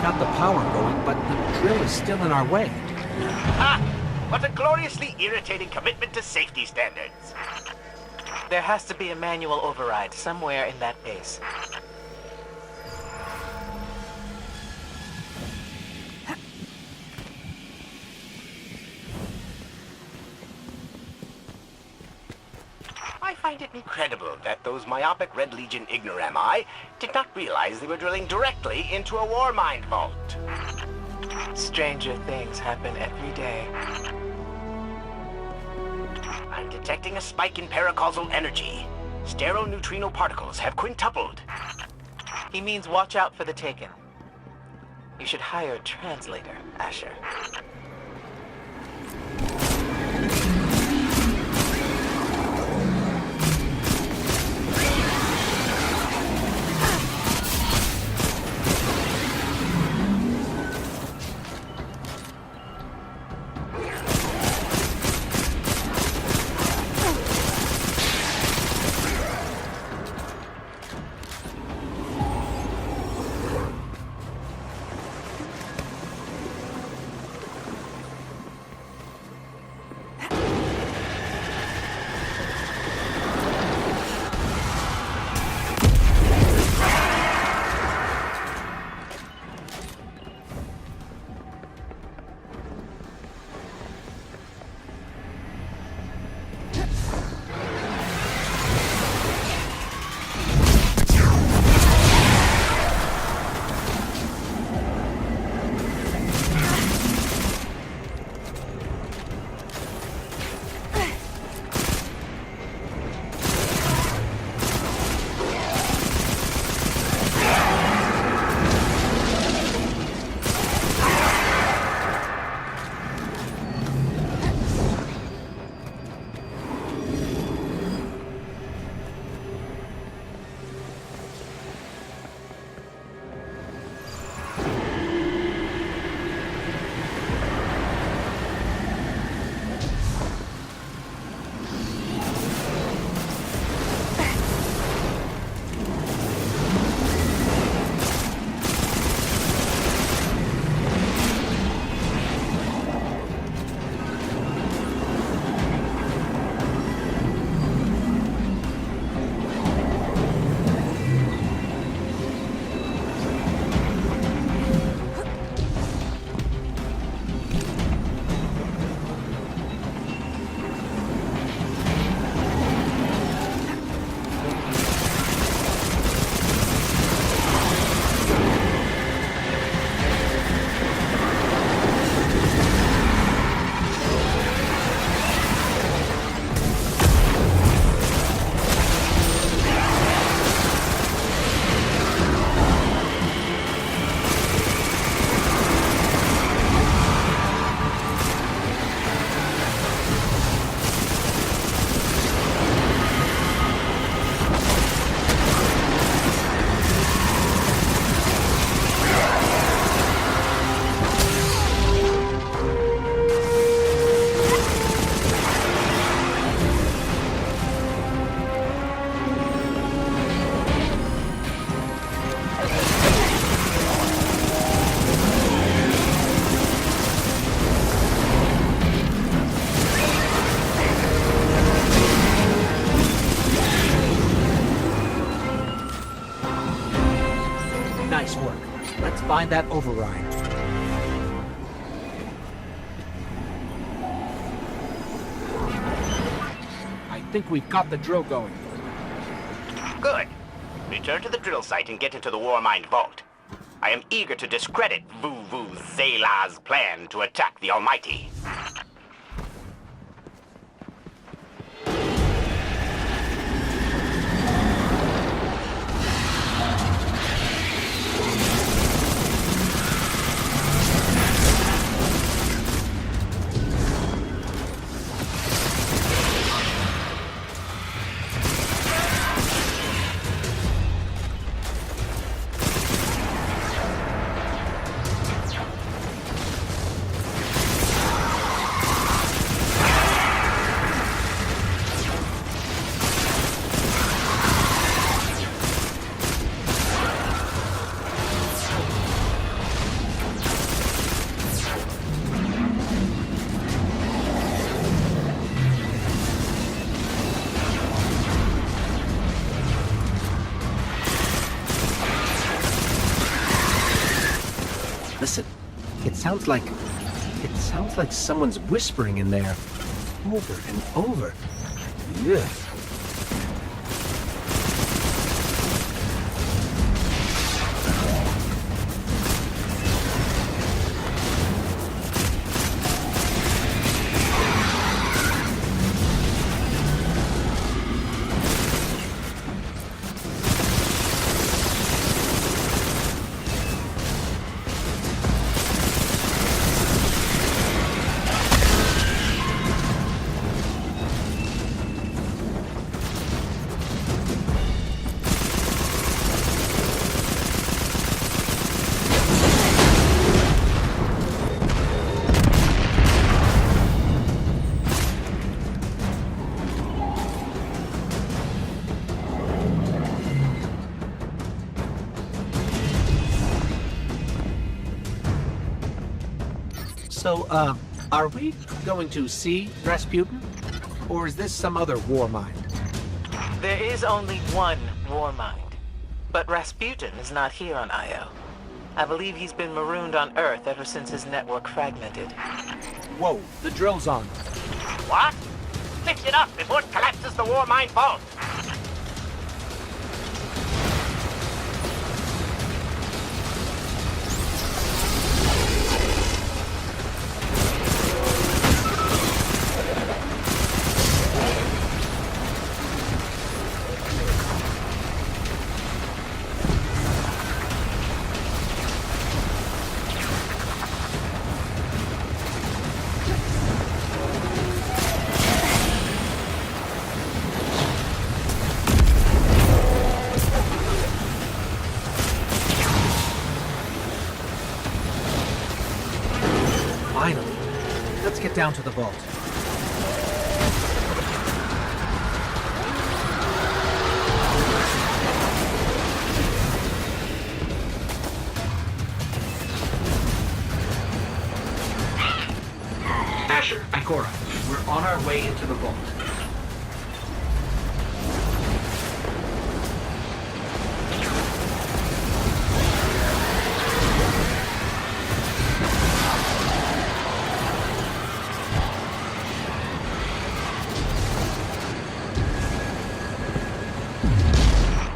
[SPEAKER 2] Got the power going, but the drill is still in our way.
[SPEAKER 7] Ha! What a gloriously irritating commitment to safety standards.
[SPEAKER 6] There has to be a manual override somewhere in that base.
[SPEAKER 7] I find it incredible that those myopic Red Legion ignorami did not realize they were drilling directly into a war mine vault.
[SPEAKER 6] Stranger things happen every day.
[SPEAKER 7] I'm detecting a spike in paracausal energy. Stereoneutrino particles have quintupled.
[SPEAKER 6] He means watch out for the Taken. You should hire a translator, Asher.
[SPEAKER 2] find that override. I think we've got the drill going.
[SPEAKER 7] Good. Return to the drill site and get into the Warmind vault. I am eager to discredit Vu Zela's plan to attack the Almighty.
[SPEAKER 2] Listen, it sounds like someone's whispering in there, over and over. Yeah. So, are we going to see Rasputin? Or is this some other Warmind?
[SPEAKER 6] There is only one Warmind. But Rasputin is not here on Io. I believe he's been marooned on Earth ever since his network fragmented.
[SPEAKER 2] Whoa, the drill's on.
[SPEAKER 7] What? Fix it up before it collapses the Warmind vault!
[SPEAKER 2] Finally. Let's get down to the vault. Asher, Ikora, we're on our way into the vault.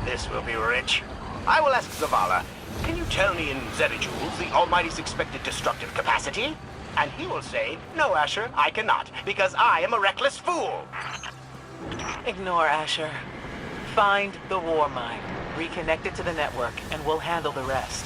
[SPEAKER 7] This will be rich. I will ask Zavala, can you tell me in zetajoules the Almighty's expected destructive capacity? And he will say, no, Asher, I cannot, because I am a reckless fool.
[SPEAKER 6] Ignore Asher. Find the Warmind, reconnect it to the network, and we'll handle the rest.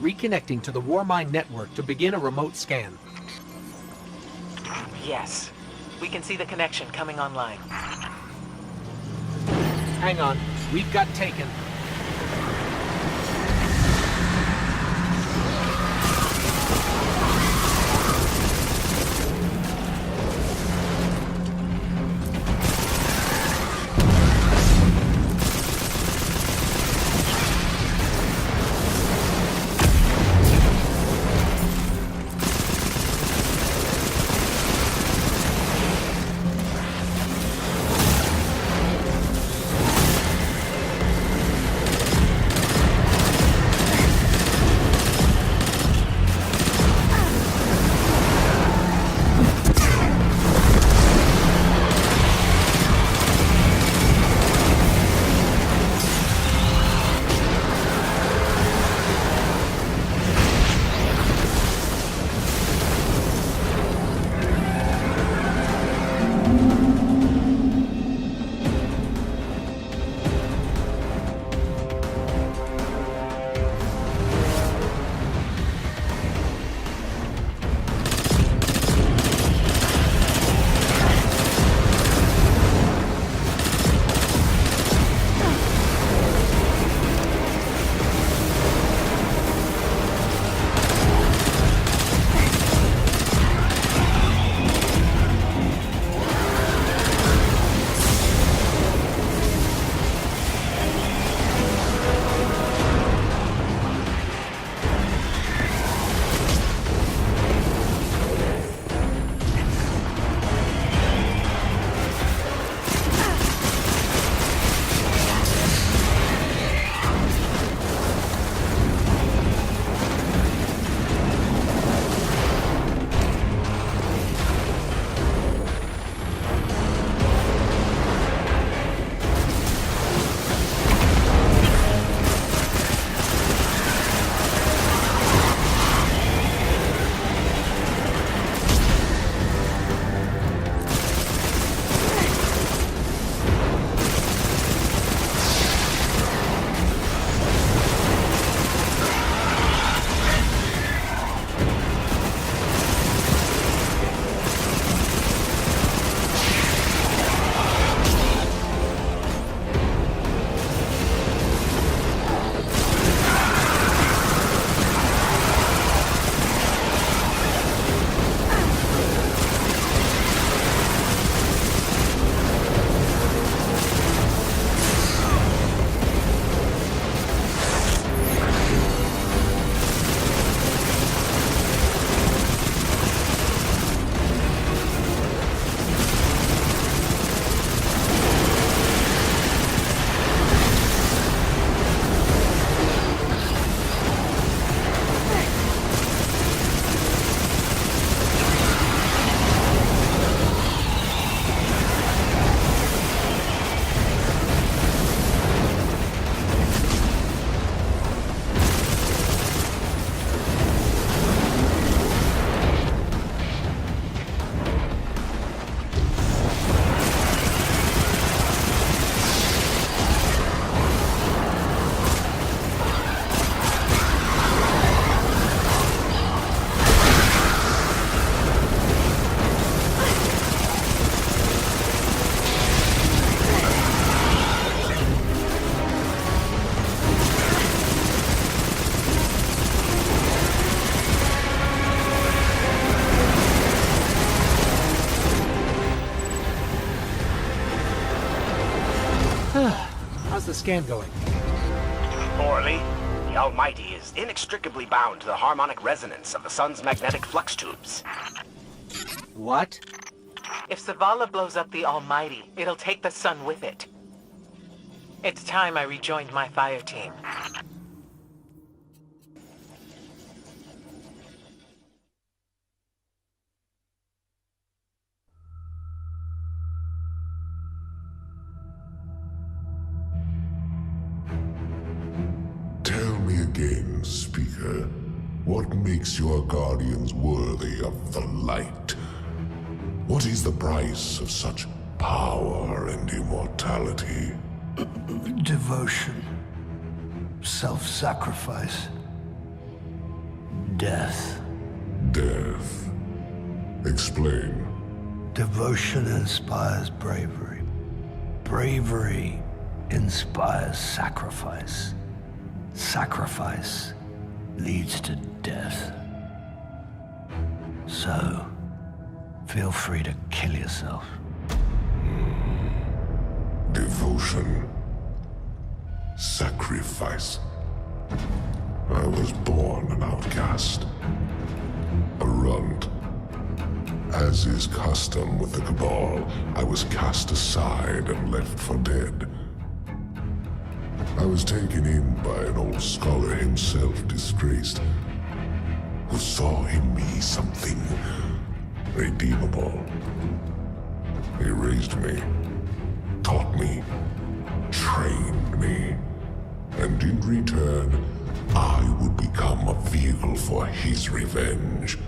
[SPEAKER 2] Reconnecting to the Warmind network to begin a remote scan.
[SPEAKER 6] Yes. We can see the connection coming online.
[SPEAKER 2] Hang on. We've got taken. How's the scan going?
[SPEAKER 7] Poorly. The Almighty is inextricably bound to the harmonic resonance of the sun's magnetic flux tubes.
[SPEAKER 2] What?
[SPEAKER 6] If Zavala blows up the Almighty, it'll take the sun with it. It's time I rejoined my fire team.
[SPEAKER 14] Tell me again, Speaker, what makes your guardians worthy of the light? What is the price of such power and immortality?
[SPEAKER 15] Devotion. Self-sacrifice. Death.
[SPEAKER 14] Death. Explain.
[SPEAKER 15] Devotion inspires bravery. Bravery inspires sacrifice. Sacrifice leads to death. So, feel free to kill yourself.
[SPEAKER 14] Devotion. Sacrifice. I was born an outcast. A runt. As is custom with the Cabal, I was cast aside and left for dead. I was taken in by an old scholar himself, disgraced, who saw in me something redeemable. He raised me, taught me, trained me, and in return, I would become a vehicle for his revenge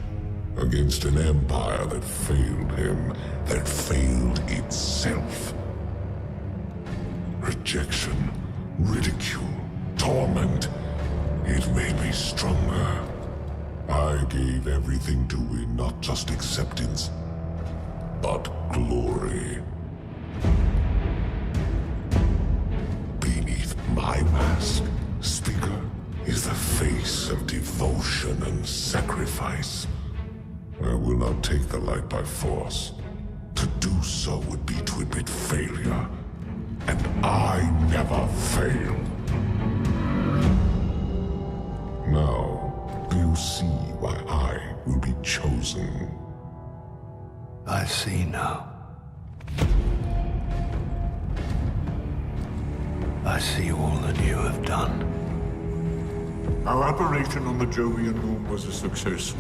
[SPEAKER 14] against an empire that failed him, that failed itself. Rejection, ridicule, torment, it made me stronger. I gave everything to win not just acceptance, but glory. Beneath my mask, Speaker, is the face of devotion and sacrifice. I will not take the light by force. To do so would be to admit failure, and I never fail. Now, do you see why I will be chosen?
[SPEAKER 15] I see now. I see all that you have done.
[SPEAKER 11] Our operation on the Jovian Moon was a success.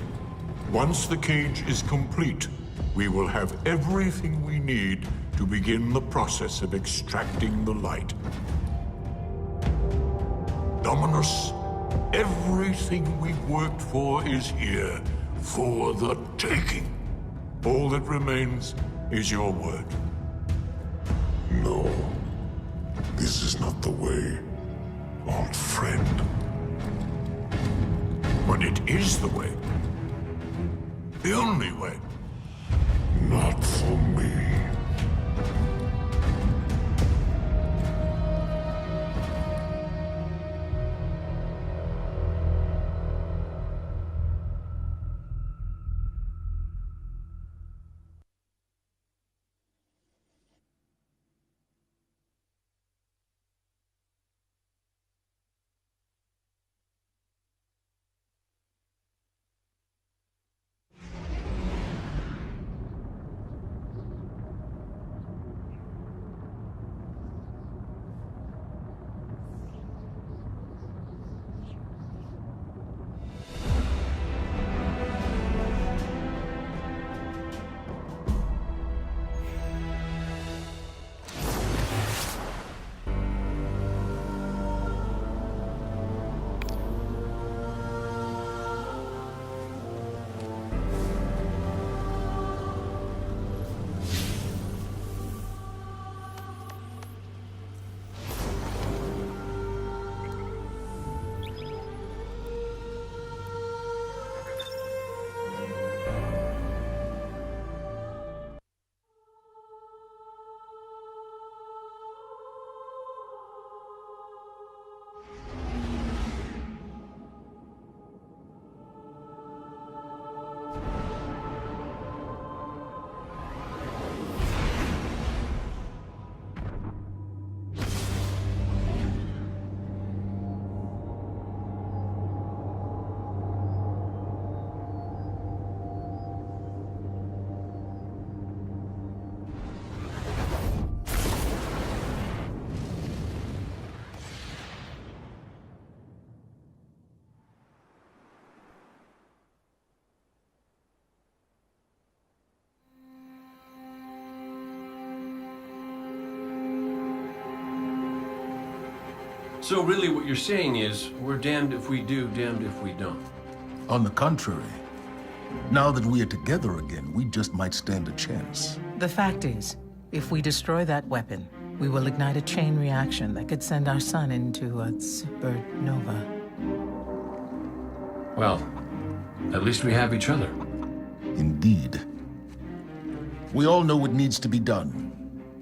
[SPEAKER 11] Once the cage is complete, we will have everything we need to begin the process of extracting the light. Dominus, everything we've worked for is here, for the taking. All that remains is your word.
[SPEAKER 14] No, this is not the way, old friend.
[SPEAKER 11] But it is the way. The only way.
[SPEAKER 14] Not for me.
[SPEAKER 10] So really what you're saying is, we're damned if we do, damned if we don't.
[SPEAKER 16] On the contrary, now that we are together again, we just might stand a chance.
[SPEAKER 6] The fact is, if we destroy that weapon, we will ignite a chain reaction that could send our sun into a supernova.
[SPEAKER 10] Well, At least we have each other.
[SPEAKER 16] Indeed. We all know what needs to be done.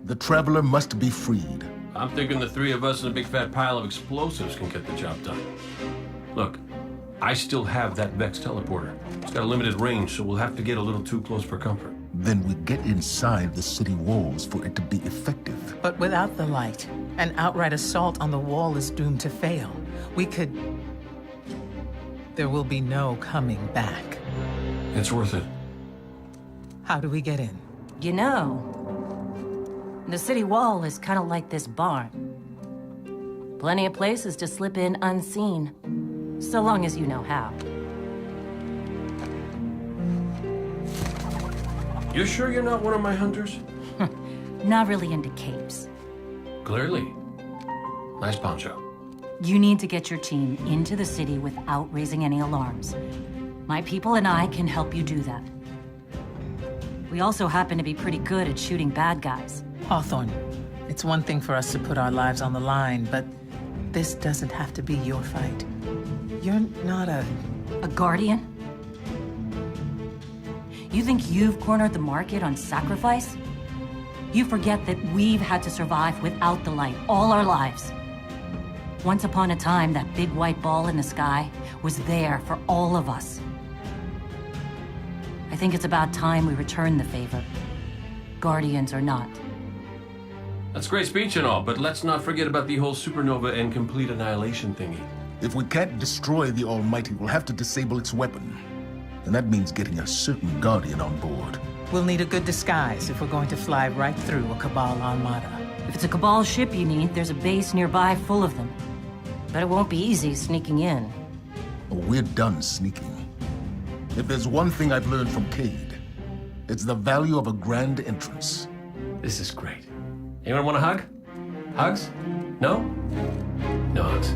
[SPEAKER 16] The Traveler must be freed.
[SPEAKER 10] I'm thinking the three of us and a big fat pile of explosives can get the job done. Look, I still have that Vex teleporter. It's got a limited range, so we'll have to get a little too close for comfort.
[SPEAKER 16] Then we get inside the city walls for it to be effective.
[SPEAKER 6] But without the light, an outright assault on the wall is doomed to fail. We could... There will be no coming back.
[SPEAKER 10] It's worth it.
[SPEAKER 6] How do we get in?
[SPEAKER 17] You know, the city wall is kind of like this barn. Plenty of places to slip in unseen, so long as you know how.
[SPEAKER 10] You sure you're not one of my hunters?
[SPEAKER 17] Not really into capes.
[SPEAKER 10] Clearly. Nice poncho.
[SPEAKER 17] You need to get your team into the city without raising any alarms. My people and I can help you do that. We also happen to be pretty good at shooting bad guys.
[SPEAKER 6] Hawthorne, it's one thing for us to put our lives on the line, but this doesn't have to be your fight. You're not a
[SPEAKER 17] guardian? You think you've cornered the market on sacrifice? You forget that we've had to survive without the light all our lives. Once upon a time, that big white ball in the sky was there for all of us. I think it's about time we return the favor, guardians or not.
[SPEAKER 10] That's great speech and all, but let's not forget about the whole supernova and complete annihilation thingy.
[SPEAKER 16] If we can't destroy the Almighty, we'll have to disable its weapon. And that means getting a certain Guardian on board.
[SPEAKER 6] We'll need a good disguise if we're going to fly right through a Cabal armada.
[SPEAKER 17] If it's a Cabal ship you need, there's a base nearby full of them. But it won't be easy sneaking in.
[SPEAKER 16] Oh, we're done sneaking. If there's one thing I've learned from Cayde, it's the value of a grand entrance.
[SPEAKER 10] This is great. Anyone want a hug? Hugs? No? No hugs.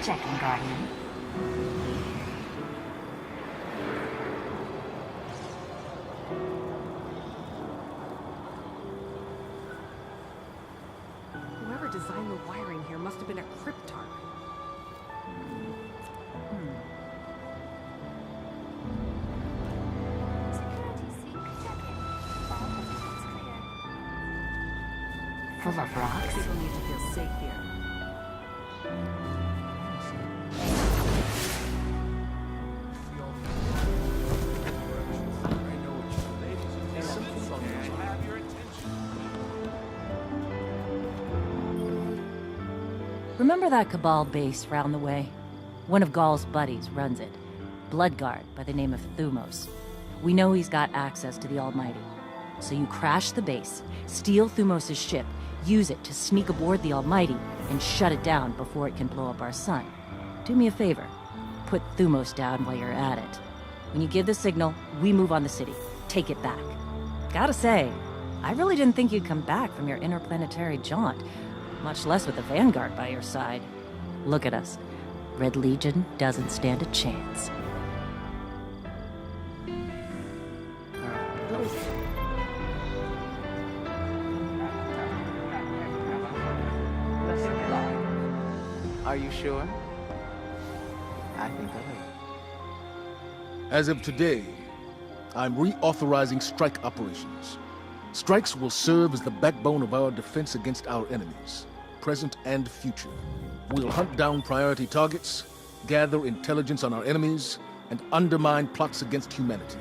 [SPEAKER 9] Checking, Guardian.
[SPEAKER 18] Whoever designed the wiring here must have been a cryptarch.
[SPEAKER 9] Full of rocks?
[SPEAKER 18] People need to feel safe here.
[SPEAKER 17] Remember that Cabal base round the way? One of Gaul's buddies runs it. Bloodguard by the name of Thumos. We know he's got access to the Almighty. So you crash the base, steal Thumos' ship, use it to sneak aboard the Almighty, and shut it down before it can blow up our sun. Do me a favor. Put Thumos down while you're at it. When you give the signal, we move on the city. Take it back. Gotta say, I really didn't think you'd come back from your interplanetary jaunt, much less with the Vanguard by your side. Look at us. Red Legion doesn't stand a chance.
[SPEAKER 6] Are you sure? I think I am.
[SPEAKER 16] As of today, I'm reauthorizing strike operations. Strikes will serve as the backbone of our defense against our enemies, present and future. We'll hunt down priority targets, gather intelligence on our enemies, and undermine plots against humanity.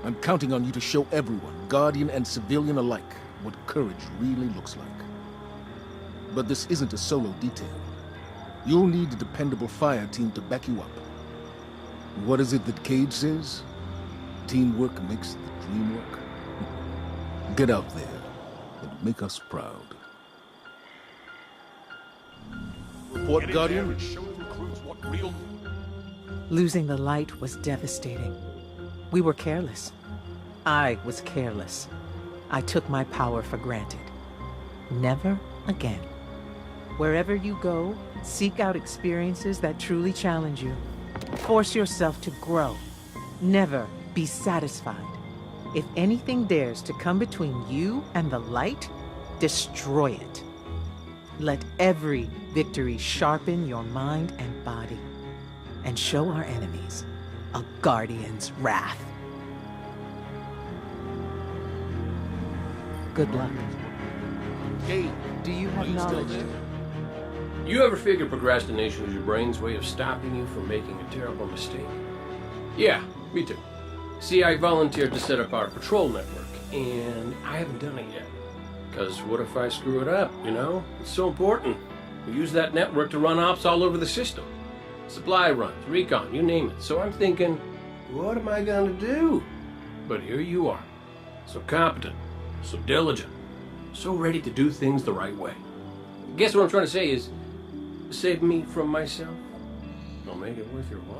[SPEAKER 16] I'm counting on you to show everyone, Guardian and civilian alike, what courage really looks like. But this isn't a solo detail. You'll need a dependable fire team to back you up. What is it that Cage says? Teamwork makes the dream work. Get out there and make us proud. Report, Guardian.
[SPEAKER 6] Losing the light was devastating. We were careless. I was careless. I took my power for granted. Never again. Wherever you go, seek out experiences that truly challenge you. Force yourself to grow. Never be satisfied. If anything dares to come between you and the light, destroy it. Let every victory sharpen your mind and body, and show our enemies a Guardian's wrath. Good luck.
[SPEAKER 16] Hey,
[SPEAKER 6] do you have knowledge?
[SPEAKER 10] You ever figure procrastination is your brain's way of stopping you from making a terrible mistake? Yeah, me too. See, I volunteered to set up our patrol network, and I haven't done it yet. Because what if I screw it up, you know? It's so important. We use that network to run ops all over the system. Supply runs, recon, you name it. So I'm thinking, what am I going to do? But here you are. So competent, so diligent, so ready to do things the right way. Guess what I'm trying to say is, save me from myself. I'll make it worth your while.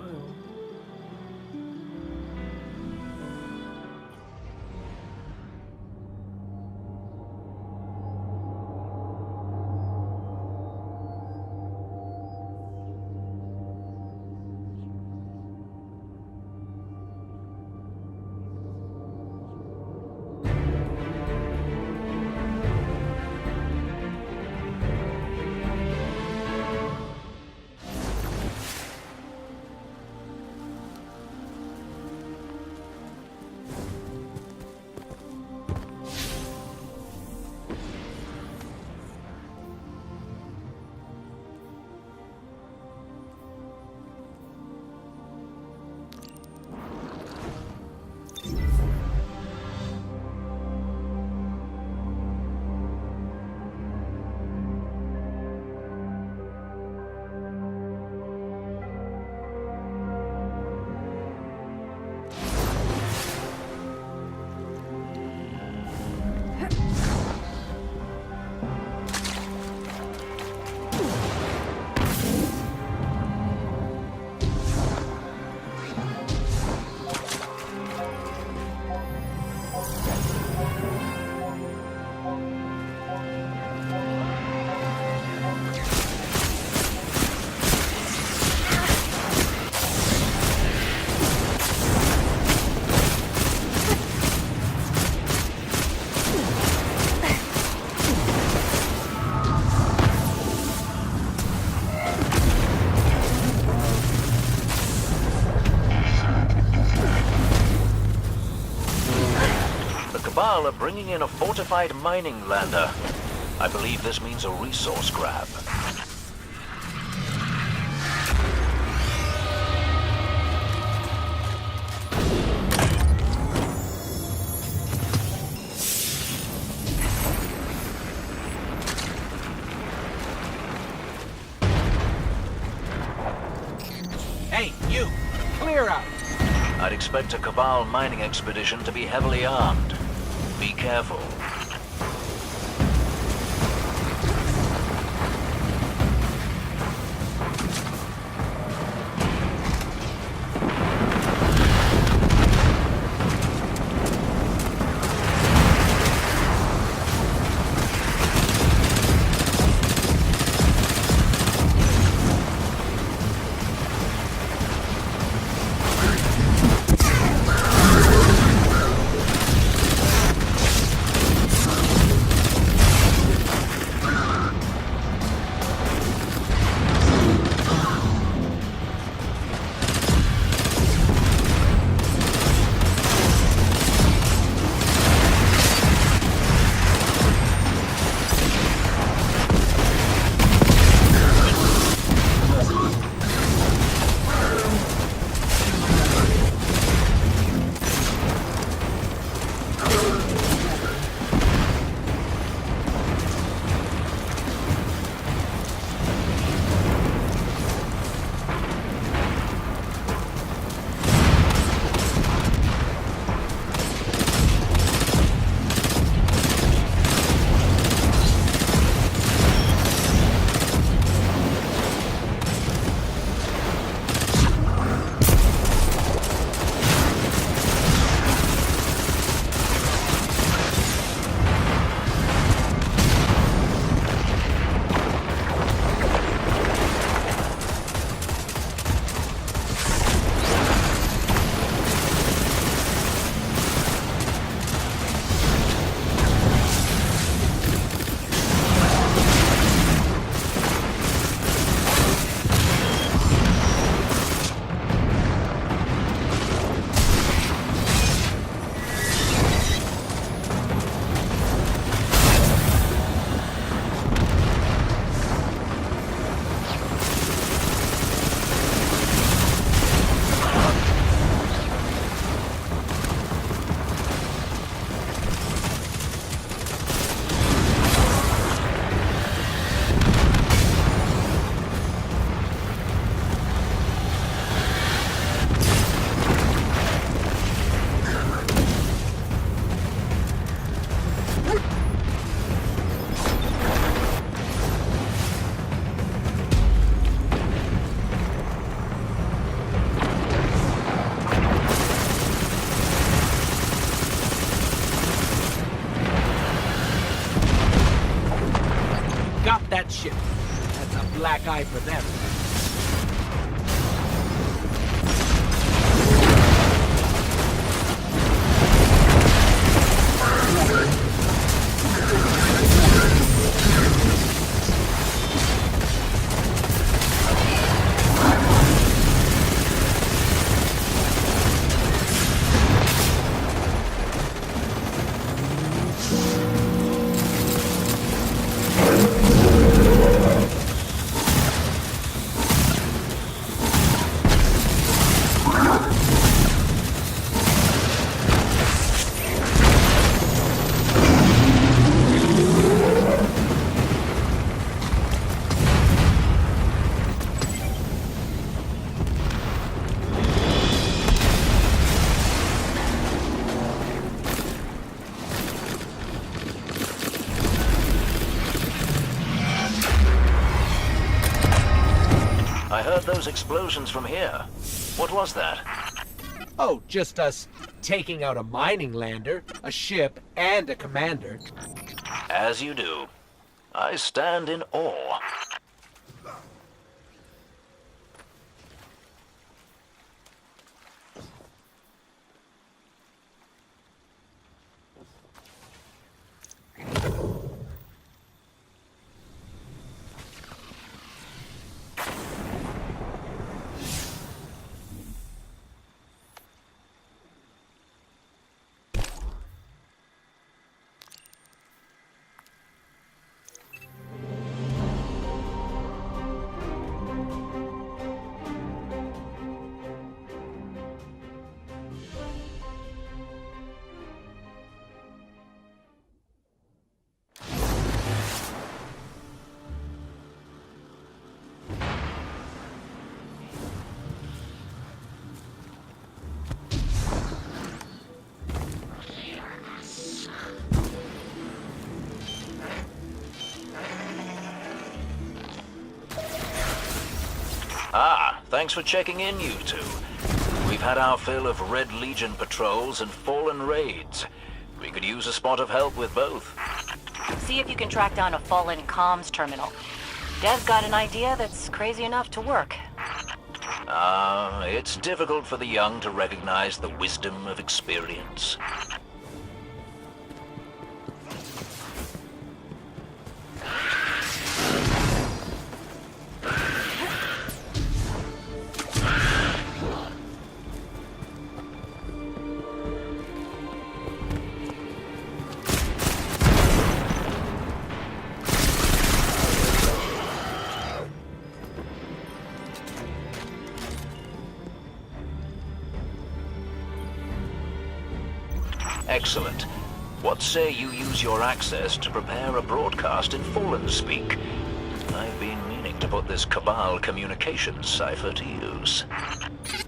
[SPEAKER 15] Are bringing in a fortified mining lander. I believe this means a resource grab.
[SPEAKER 2] Hey, you! Clear out!
[SPEAKER 15] I'd expect a Cabal mining expedition to be heavily armed. Be careful.
[SPEAKER 2] that ship. That's a black eye for them.
[SPEAKER 15] I heard those explosions from here. What was that?
[SPEAKER 2] Oh, just us taking out a mining lander, a ship, and a commander.
[SPEAKER 15] As you do. I stand in awe. Thanks for checking in, you two. We've had our fill of Red Legion patrols and Fallen raids. We could use a spot of help with both.
[SPEAKER 17] See if you can track down a Fallen comms terminal. Dev's got an idea that's crazy enough to work.
[SPEAKER 15] It's difficult for the young to recognize the wisdom of experience. Excellent. What say you use your access to prepare a broadcast in Fallen speak? I've been meaning to put this Cabal communications cipher to use.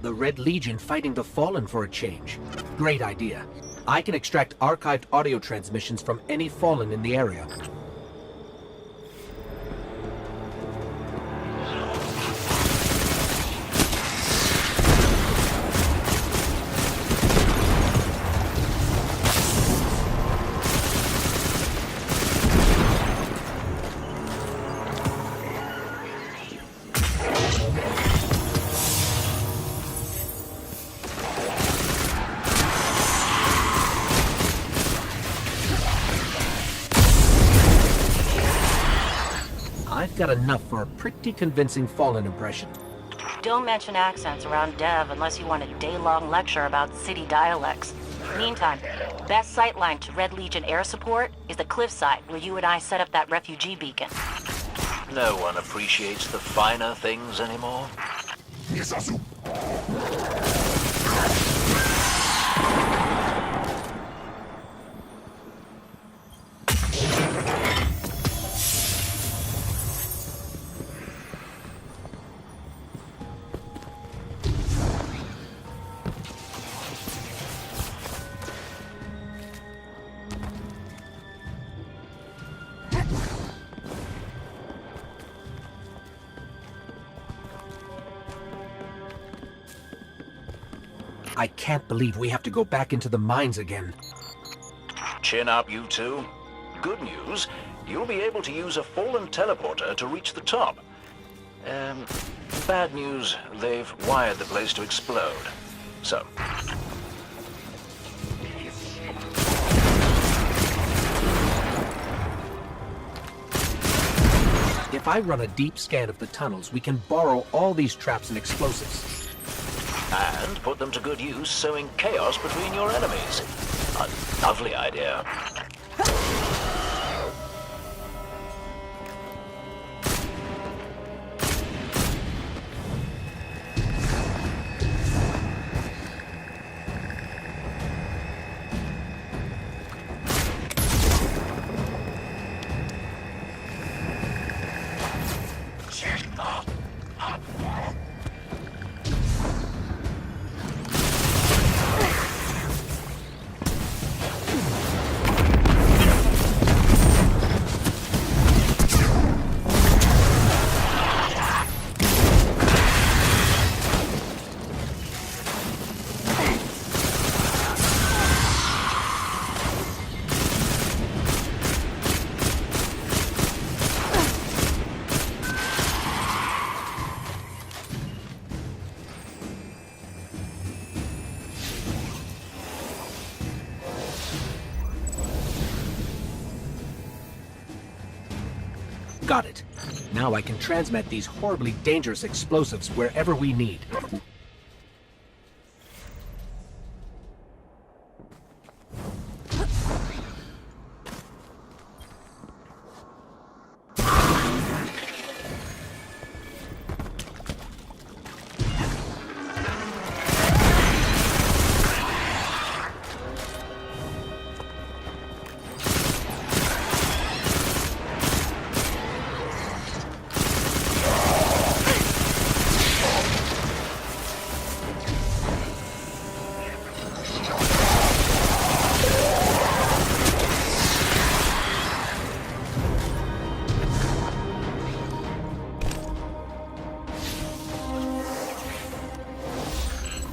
[SPEAKER 2] The Red Legion fighting the Fallen for a change. Great idea. I can extract archived audio transmissions from any Fallen in the area. I've got enough for a pretty convincing Fallen impression.
[SPEAKER 17] Don't mention accents around Dev unless you want a day-long lecture about city dialects. Meantime, best sightline to Red Legion air support is the cliffside where you and I set up that refugee beacon.
[SPEAKER 15] No one appreciates the finer things anymore.
[SPEAKER 2] I can't believe we have to go back into the mines again.
[SPEAKER 15] Chin up, you two. good news, you'll be able to use a Fallen teleporter to reach the top. Bad news, they've wired the place to explode. So...
[SPEAKER 2] If I run a deep scan of the tunnels, we can borrow all these traps and explosives.
[SPEAKER 15] And put them to good use sowing chaos between your enemies. A lovely idea.
[SPEAKER 2] Got it. Now I can transmit these horribly dangerous explosives wherever we need.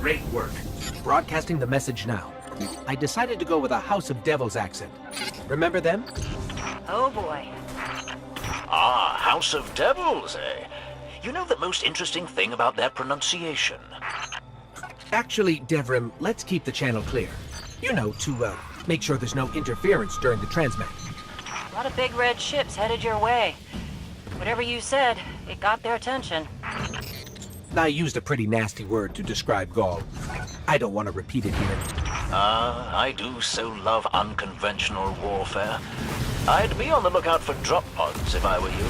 [SPEAKER 2] Great work. Broadcasting the message now. I decided to go with a House of Devils accent. Remember them?
[SPEAKER 4] Oh boy.
[SPEAKER 15] Ah, House of Devils, eh? You know the most interesting thing about their pronunciation?
[SPEAKER 2] Actually, Devrim, let's keep the channel clear. You know, to make sure there's no interference during the transmit.
[SPEAKER 17] A lot of big red ships headed your way. Whatever you said, it got their attention.
[SPEAKER 2] I used a pretty nasty word to describe Gaul. I don't want to repeat it here.
[SPEAKER 15] I do so love unconventional warfare. I'd be on the lookout for drop pods if I were you.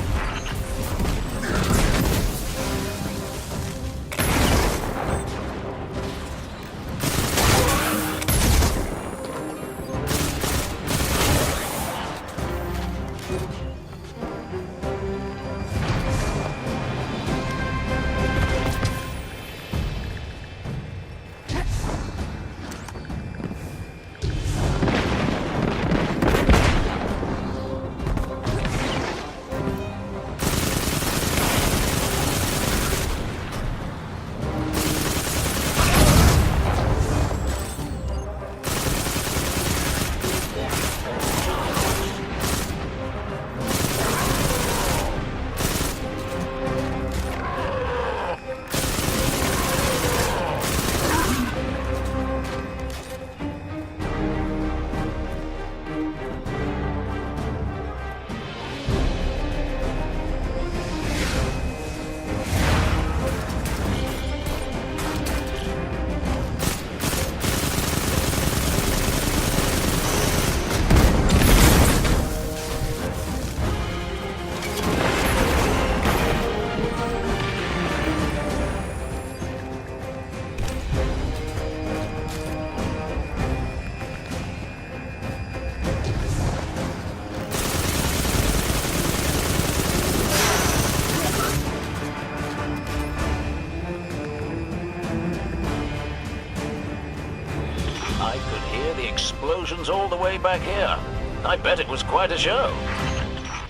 [SPEAKER 15] Explosions all the way back here. I bet it was quite a show.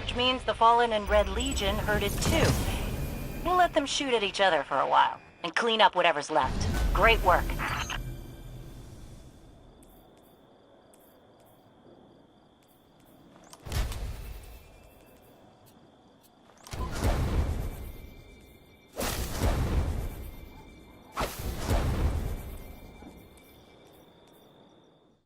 [SPEAKER 17] Which means the Fallen and Red Legion heard it too. We'll let them shoot at each other for a while and clean up whatever's left. Great work.